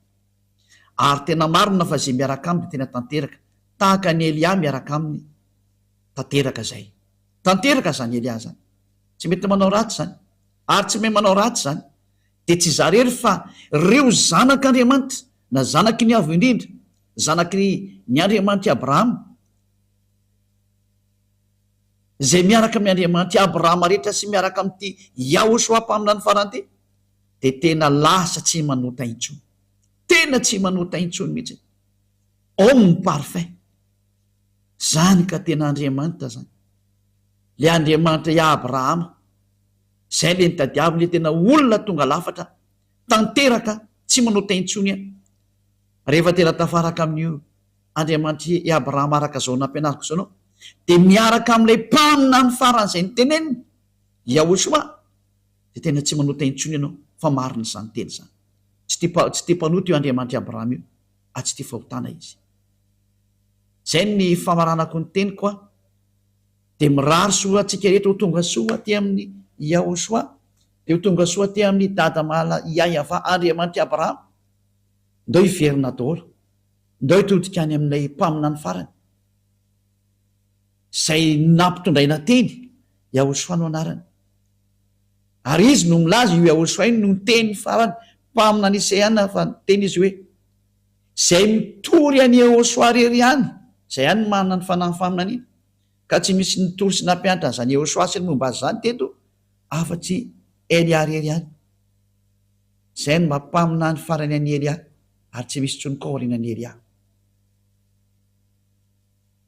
ary tena marina fa zay miaraka aminy tena tanteraka tahaka ny Elia miaraka aminy tanteraka zany Elia zany tsy mety manao ratsy zany ary tsy may manao ratsy zany dia tsy zarery fa reo zanak'Andriamanitra na zanaky ny avo indrindra zanaky ny Andriamanitra Abrahama zay miaraka amin'ny Andriamanitra Abrahama rehetra sy miaraka amin'ity Yahoshua mpamina ny farany ty dia tena lasa tsy manota intsony tena tsy manota intsony mihitsy homme parfait zany ka tena Andriamanitra zany le Andriamanitra Abrahama zay le nitadiavy le tena olona tonga lafatra tanteraka tsy manota intsony rehefa tena tafaraka amin'io Andriamanitra Abrahama araka zao nampianariko zao anao dia miaraka amin'ilay mpamina ny farany zay nyteneniny Yahoshua dia tena tsy manota intsony ianao fa marina zany teny zany tsy tia mpanota io Andriamanitra Abrahama io tsy tia fahotana izy zay ny famaranako ny teny koa dia mirary soa antsika rehetra ho tonga soa ty amin'ny Yahoshua dia ho tonga soa ty amin'ny dada mala Yahavah Andriamanitra Abrahama ndao hiverina daholo ndao hitodika any amin'ilay mpamina ny farany zay nampitondraina teny Yahosoa no anarany, ary izy no milaza io Yahosoa iny no teny farany mpamina ny Iseana fa teny izy hoe zay mitory any Yahosoa rery ihany, zay ihany manana ny fanahy faminaniana, ka tsy misy nitory sy nampianatra an'izany Yahosoa sy ny momba azy zany teto afa-tsy Elia rery ihany. Zay no mampamina ny farany any Elia, ary tsy misy tsony kaorianany Elia.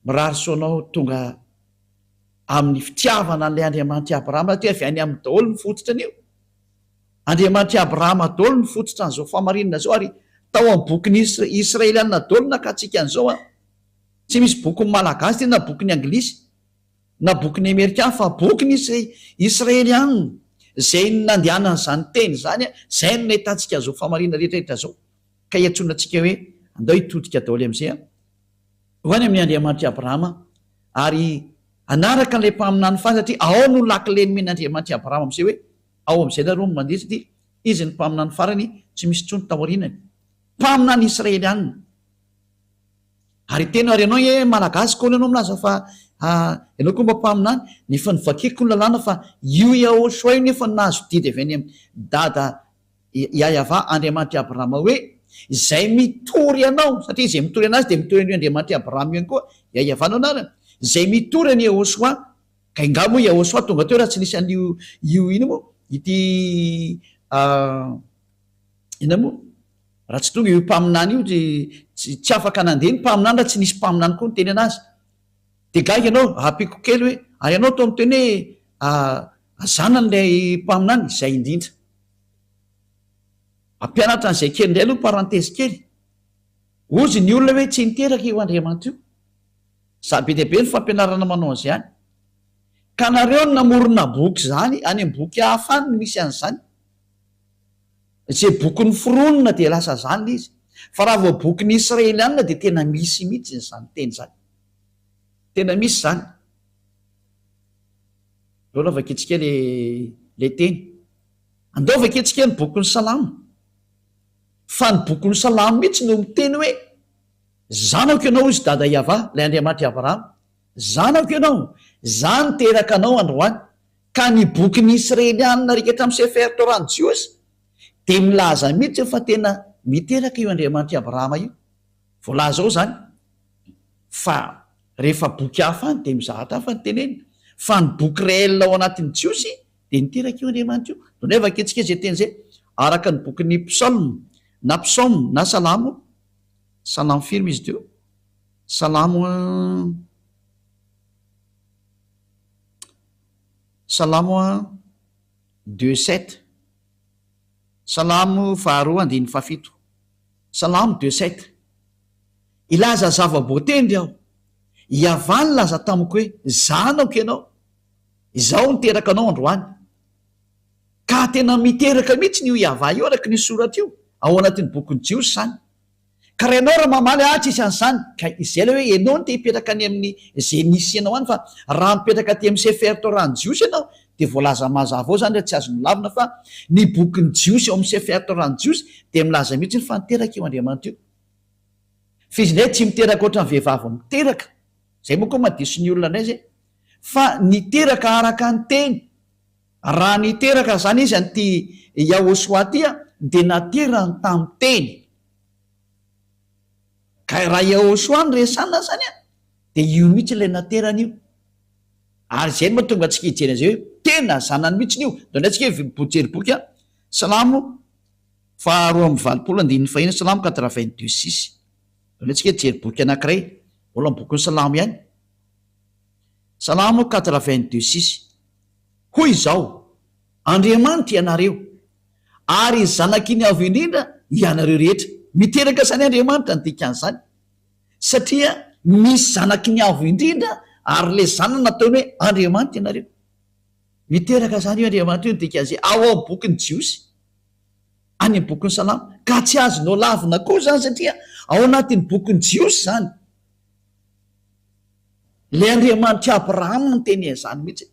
Mirary soanao tonga amin'ny fitiavana an'ilay Andriamanitra Abrahama ty avy any amin'ny daholo ny fototrany io. Andriamanitra Abrahama daholo ny fototra an'izao famarinana zao, ary tao amin'ny bokin'ny Israeliana daholo nakatsika an'izao tsy misy bokin'ny malagasy na bokin'ny anglisy na bokin'ny amerikana fa bokin'ny Israeliana zay nandehanana zany teny zany zay no nahitantsika zao famarinana rehetrarehetra zao, ka iantsona antsika hoe andao hitodika daholo am'izay ho any amin'ny Andriamanitra Abrahama, ary anaraka an'ilay mpaminany fa satria ao no lakileny men'Andriamanitra Abrahama am'izay hoe ao am'izay nareo no mandeha satria izy ny mpaminany farany tsy misy tsony taorianany, mpaminany Israeliana. Ary tena ary ianao e malagasy koa ianao milaza fa ianao koa mba mpaminany, nefa nivakeko ny lalàna fa io Yahosoa io nefa nazo didy avy any amin'ny dada Yahava Andriamanitra Abrahama hoe zay mitory anao, satria izay mitory anazy de mitory an'io Andriamanitra Abrahama ihany koa Yahava no anarany, zay mitory any Yahosoa, ka ingamo Yahosoa tonga teo raha tsy nisy an'io ino moa ity ina moa raha tsy tonga io mpaminany io tsy afaka nandeha ny mpaminany raha tsy nisy mpaminany koa ny teny anazy. De gaga ianao apiko kely hoe ary ianao to miteny hoe zanan'ilay mpaminany izay indrindra, ampianatra an'izay kely indray aloha parantesy kely, ozy ny olona hoe tsy niteraka io Andriamanitra io, be deabe ny fampianarana manao an'izay any, ka nareo no namorona boky zany any amin'ny boky hafa any no misy an'izany, zay bokin'ny foronina de lasa zany le izy, fa raha vao bokin'ny Israeliana de tena misy mihitsy zany teny zany, tena misy zany. Lola vaketsika le teny andao vaketsika ny bokin'ny Salamo, fa ny bokin'ny Salamo mihitsy no miteny hoe zanako ianao izy dada Yahava lay Andriamanitra Abrahama, zanako ianao, zany teraka anao androany. Ka ny bokin'ny Israeliana rehetra amin'ny Sefer Torah ny Jiosy de milaza mihitsy fa tena miteraka io Andriamanitra Abrahama io, voalaza ao zany. Fa rehefa boky hafa any de mizahatra hafa ny teneny, fa ny boky réel ao anatin'ny Jiosy de niteraka io Andriamanitra io. Donay vaketsika zay teny zay araka ny bokin'ny psalme na psaume na salamo, salamo firme izy teo, salamo 2:7, salamo 2:7, salamo 2:7, ilaza zava-boateny aho, Yahava ny laza tamiko hoe zanako ianao, izao niteraka anao androany. Ka tena miteraka mihitsy ny io Yahava io araka ny soratra io ao anatin'ny bokin'ny Jiosy zany. Ka raha ianao raha mamaly tsisy an'izany, ka izay le hoe ianao no te hipetraka any amin'ny zay nisy ianao any, fa raha mipetraka aty amin'ny Sefer Torah ny Jiosy ianao de voalaza mazava ao zany raha tsy azo milavina, fa ny bokin'ny Jiosy ao amin'ny Sefer Torah ny Jiosy de milaza mihitsy fa niteraka io Andriamanitra io. Fizinay tsy miteraka ohatran'ny vehivavy miteraka, zay moa koa madiso ny olona anay zay, fa niteraka araka ny teny. Raha niteraka zany izy an'ity Yahosoa ty de naterany tamin'ny teny. Ka raha Yahosoa ny resana zany de io mihitsy ilay naterany io, ary zay moa tonga antsika hijery an'izay hoe tena zanany mihitsy io. Donay antsika bojery boky salamo 2:20, salamo 82:6. Donay antsika hijery boky anankiray mbola bokin'ny salamo ihany, salamo 82:6. Hoy izao, Andriamanitra ianareo ary zanakiny avo indrindra ianareo rehetra. Miteraka zany Andriamanitra ny dikan'izany, satria misy zanakiny avo indrindra ary le zanany nataony hoe Andriamanitra ianareo. Miteraka zany io Andriamanitra io ny dikan'izay ao amin'ny bokin'ny Jiosy, any amin'ny bokin'ny salamo, ka tsy azonao lavina koa zany satria ao anatin'ny bokin'ny Jiosy zany. Le Andriamanitra Abrahama ny teny zany mihitsy.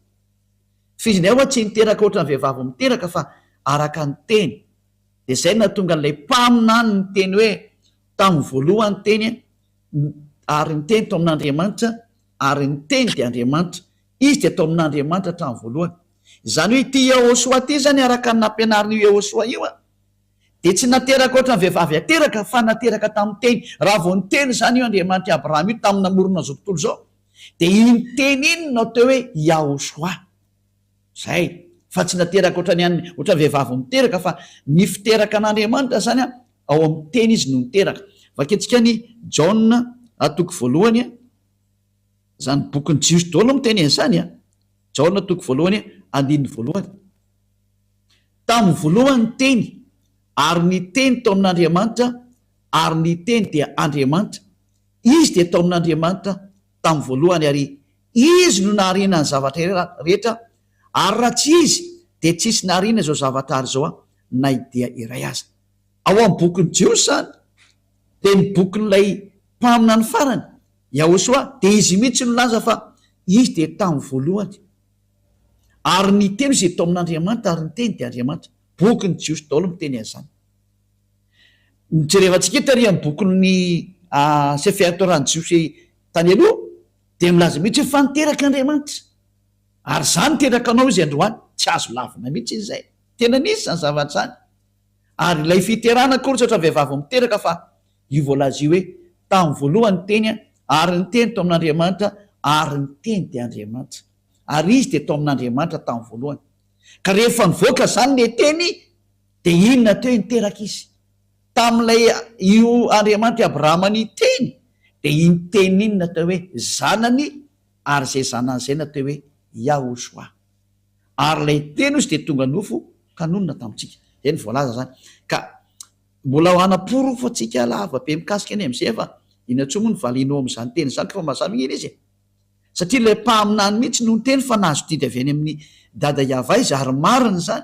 Fizinay hoa tsy niteraka ohatran'ny vehivavy miteraka, fa araka ny teny. De zay na tonga n'ilay mpaminany ny teny hoe tamin'ny voalohany teny, ary ny teny to amin'Andriamanitra ary ny teny de Andriamanitra, izy de atao amin'Andriamanitra hatramin'ny voalohany. Zany hoe ity Yahosoa ty zany araka ny nampianarin'io Yahosoa io de tsy nateraka oatra ny vehivavy ateraka fa nateraka tamin'ny teny. Raha vao ny teny zany io Andriamanitra Abraham io tamin'ny namorona zao tontolo zao, de iny teny iny no atao hoe Yahosoa zay, fa tsy nateraka oatra ny vehivavy miteraka, fa ny fiteraka an'Andriamanitra zany ao amin'ny teny izy no niteraka. Vaketsika ny Jaona atoko voalohany zany bokyny jiosy daholo miteny an'izany Jaona atoko voalohany andininy voalohany. Tamin'ny voalohany teny, ary ny teny tao amin'Andriamanitra, ary ny teny dia Andriamanitra. Izy de tao amin'Andriamanitra tamin'ny voalohany, ary izy no nahariana ny zavatra rehetra, ary raha tsy izy de tsisy nahariana zao zavatra ary zao na idea iray azy. Ao amin'ny bokyny jiosy zany de ny bokin'ilay mpamina ny farany Yahosoa, de izy mihitsy no laza fa izy de tamin'ny voalohany, ary ny teny izy tao amin'Andriamanitra, ary ny teny de Andriamanitra. Bokyny jiosy daholo miteny an'izany. Jerevantsika tary amin'ny bokyny Sefer Torah-ny jiosy tany aloha de milaza mihitsy hoe fa niteraka Andriamanitra, ary zany teraka anao izy androany, tsy azo lavina mihitsy izy zay, tena nisy zany zavatra zany. Ary ilay fiterana kory tsy oatra vehivavy miteraka, fa io voalaza io hoe tamin'ny voalohany teny, ary ny teny tao amin'Andriamanitra, ary ny teny de Andriamanitra, ary izy de tao amin'Andriamanitra tamin'ny voalohany. Ka rehefa nivoaka zany le teny, de inona teo niteraka izy tamin'ilay io Andriamanitra Abrahama ny teny, de iny teny iny natao hoe zanany, ary zay zanan'izay natao hoe Yahosoa, ary lay teny izy de tonga nofo kanonona tamintsika. Zay ny voalaza zany. Ka mbola ho anaporo fa tsika lava be mikasika any am'izay, fa inatsoa moa ny valinao am'izany teny zany, ka fa mazava iny izy satria le mpaminany mihitsy no teny fa nahazo didy avy any amin'ny dada Yava izy, ary mariny zany.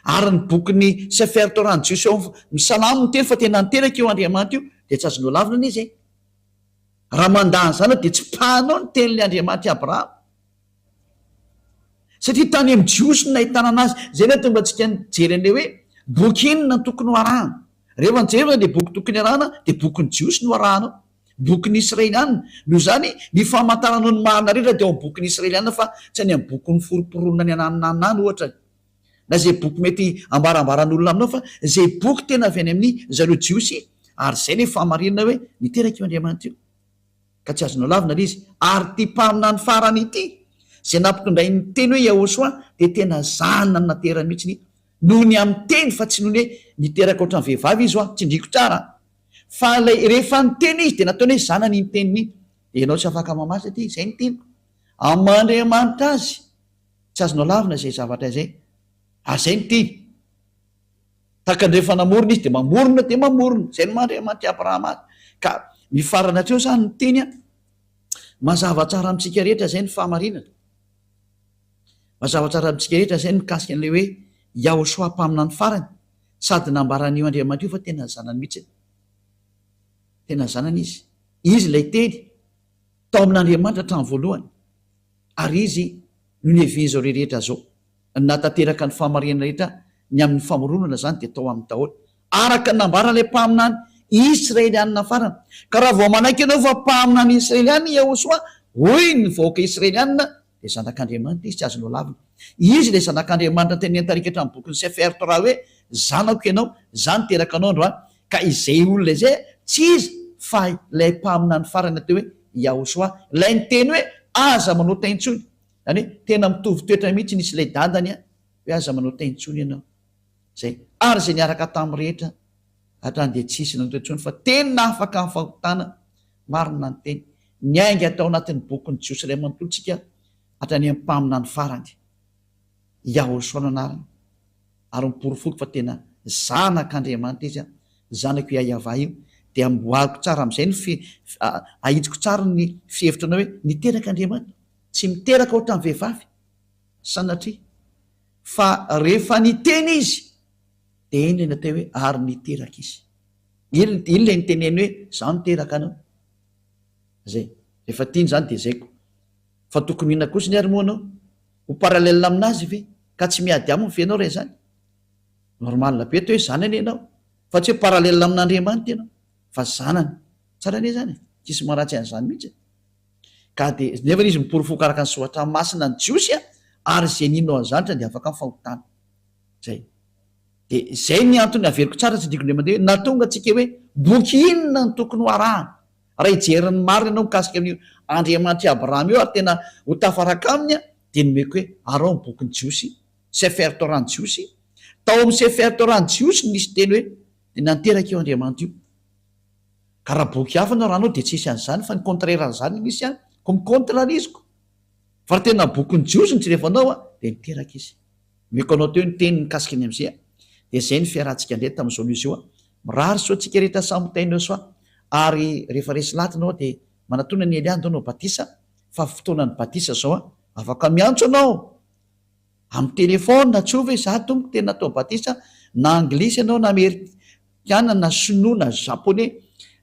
Ary ny bokyny Sefer Torah-ny jiosy ao misalamo no teny fa tena niteraka io Andriamanitra io, de tsy azonao lavina izy raha mandany zany de tsy pahanao ny teny'le Andriamanitra Abrahama, satria tany amin'ny jiosy no nahitana anazy. Zay le tonga antsika nijery an'le hoe boky inona tokony ho arahana. Rehefa nijery de boky tokony arahana de bokyny jiosy no arahanao, bokyny Israelianina. Noho zany ny famantaranao ny marina rehetra de ao bokyny Israelianina, fa tsy any amin'ny bokyny foroporonona ny anananany ohatra, na zay boky mety ambarambaran'olona aminao, fa zay boky tena avy any amin'ny zareo jiosy. Ary zay le fahamarinana hoe niteraka io Andriamanitra io, ka tsy azonao lavina le izy. Ary ty mpamina ny farany ity zay nampitondray ny teny hoe Yahosoa, de tena zanana ny naterany mihitsy noho ny amin'ny teny, fa tsy noho ny hoe niteraka ohatran'ny vehivavy izy tsy ndriko tsara, fa lay rehefa ny teny izy de nataony hoe zanany ny teniny. De ianao tsy afaka mamaky aty, zay ny teniko amin'Andriamanitra azy, tsy azonao lavina zay zavatra zay. Zay ny teny taka ny rehefa namorona izy de mamorona, zay ny Andriamanitra Abrahama azy. Ka mifarana atreo zany ny teny mazava tsara amintsika rehetra. Zay ny fahamarinana, mazava tsara amintsika rehetra zay mikasika an'le hoe Yahosoa mpamina ny farany, sady nambaran'io Andriamanitra io fa tena zanany mihitsy, tena zanany izy. Izy lay teny tao amin'Andriamanitra hatramin'ny voalohany, ary izy no nevian'izao rehetra zao natateraka ny fahamarinana rehetra ny amin'ny famoronana zany de tao amin'ny daholo, araka ny nambara le mpaminany Israelianina farany. Ka raha vao manaiky ianao fa mpaminany Israelianina Yahosoa, hoy ny vahoaka Israelianina, de zanak'Andriamanitra izy, tsy azonao lavina. Izy le zanak'Andriamanitra teny an-tarika hatramin'ny bokyny Sefer Torah hoe zanako ianao, zany teraka anao androany. Ka izay olona izay tsy izy fa lay mpaminany farany atao hoe Yahosoa, lay ny teny hoe aza manao taintsony, zany hoe tena mitovy toetra mihitsy nisy lay dadany hoe aza manao taintsony ianao zay. Ary zay niaraka tamin'ny rehetra hatrany de tsisy nanao taintsony, fa tena afaka amin'ny fahotana marina ny teny. Ny ainga atao anatin'ny bokyny jiosy ray manontolotsika hatrany amin'ny mpaminany farany Yahosoa no anarany, ary miporofoky fa tena zanak'Andriamanitra izy, zanako Yava io. De amboariko tsara am'izay ny ahitsiko tsara ny fihevitra anao hoe niteraka Andriamanitra, tsy miteraka ohatran'ny vehivavy sanatria, fa rehefa niteny izy de iny le natao hoe ary niteraka izy. Iny le niteneny hoe za niteraka anao zay. Rehefa tiany zany de zaiko, fa tokony inona kosa ny ary moa anao ho paralelina aminazy ve ka tsy miady aminy fenao re zany. Normalina be atao hoe zanany ianao, fa tsy hoe paralelina amin'Andriamanitra ianao, fa zanany. Tsara ne zany, tsisy maratsy an'izany mihitsy. ka de nefa izy miporofoka araka ny soatra masina ny jiosy a ary zay ninao an'zanitra de afaka mifahotana zay de zay ny antony averiko tsara tsy dikondre mandeha na tonga atsika hoe boky inona ny tokony ho arahana raha ijerin'ny marina anao mikasika amin'io andriamanitra abrahama io ary tena ho tafaraka aminy a de nomeko hoe arao ny bokyny jiosy sefer torany jiosy tao amin'ny sefer torany jiosy nisy teny hoe de nanteraka eo andriamanitra io ka raha boky hafa anao raha anao de tsisy an'zany fa ny contrairan'zany misy any ko micontrariziko fa raha tena bokyny jiosy ny jirefanao a de niteraka izy meko anao teo ny teny mikasika ny am'zay a de zay ny fiarahantsika ndre tam'izao izy io a mirary so tsika rehetra samitainao soa ary rehefa resy latinao de manatona ny eliandao nao batisa fa fotoana ny batisa zao a afaka miantso anao amin'ny telefona na tsova hoe za tomboky tena atao batisa na anglisy ianao na amerikana na sinoa na japonais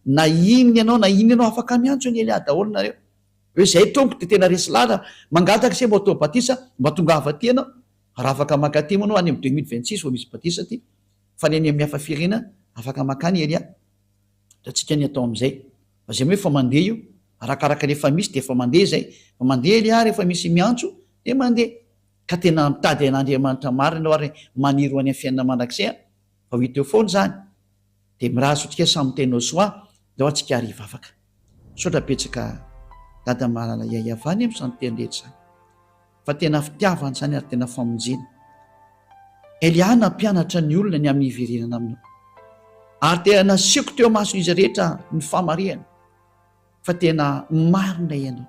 na iny ianao na iny ianao afaka miantso ny elia daholo nareo hoe zay tomboky de tena resy lata mangataka se mba atao batisa mba tonga avaty anao raha afaka makaty manao any am 2026 vo misy batisa ty fa ny any amin'ny hafa firina afaka makany elia da tsika ny atao am'izay fa zay hoe fa mandeha io arakaraka rehefa misy de efa mandeha zay fa mandeha elia rehefa misy miantso de mandeha ka tena mitady an'andriamanitra marina anao ary maniro any amin'ny fiainana mandrakzay a fa ho iteo foany zany de mirazo tsika samy tenao soa de ao atsika ariva afaka sotra petsaka dada malala iaiavany am'zany tenrehetra zany fa tena fitiavany zany ary tena famonjena eliana mpianatra ny olona ny amin'ny ivirinana aminao ary tena nasiako teo maso izy rehetra ny famariana fa tena marina ianao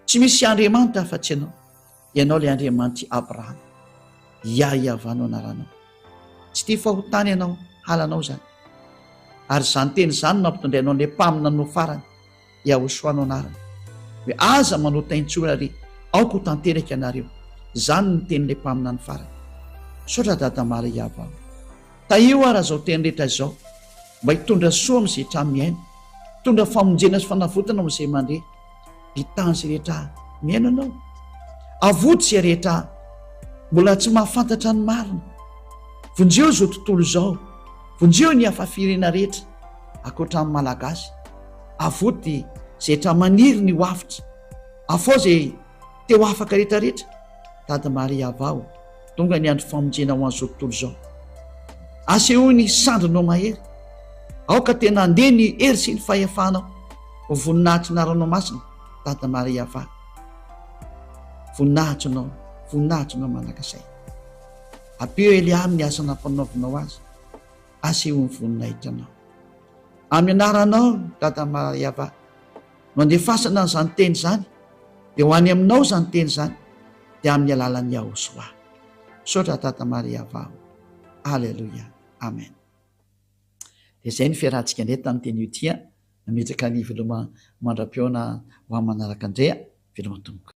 tsy misy andriamanitra afa-tsy ianao le andriamanitry abrahama iaiavanao naranao tsy tia fahotany ianao halanao zany ary zany teny zany nampitondrainao le mpamina no farany iahosoanao narana hoe aza manao taintsola ary aoko ho tanteraka anareo zany ny tenyle mpamina ny farany sotra dadamala iavao taio araha zao teny rehetra izao mba hitondra soa am'izay tramiaina hitondra famonjena sy fanavotana am'izay mandeha hitany zay rehetra miaina anao avoty zay rehetra mbola tsy mahafantatra ny marina vonjeo zao tontolo zao vonjeo ny afafirena rehetra akoatra amin'ny malagasy avoty zay rehetra maniry ny hoafitra afao zay teo afaka rehetrarehetra dada maria avao tonga ny andro famonjena ho an'izao tontolo zao aseho ny sandrinao mahery aoka tena andeha ny hery sy ny fahefanao ho voninahitry naranao masina dada maria ava voninahitrinao manakasay apeo eliamy ny asa nampanaovinao azy aseho ny voninahitra anao amin'ny anaranao dada maria ava no andefasana n'izany teny zany de ho any aminao zany teny zany de amin'ny alalany ahosoa sotra dada maria avao alleloia amen de zay ny fiarahantsika ndray tamin'ny teny io tia nametraka ny veloma mandram-peona ho amin'ny manaraka andrea veloma tomoko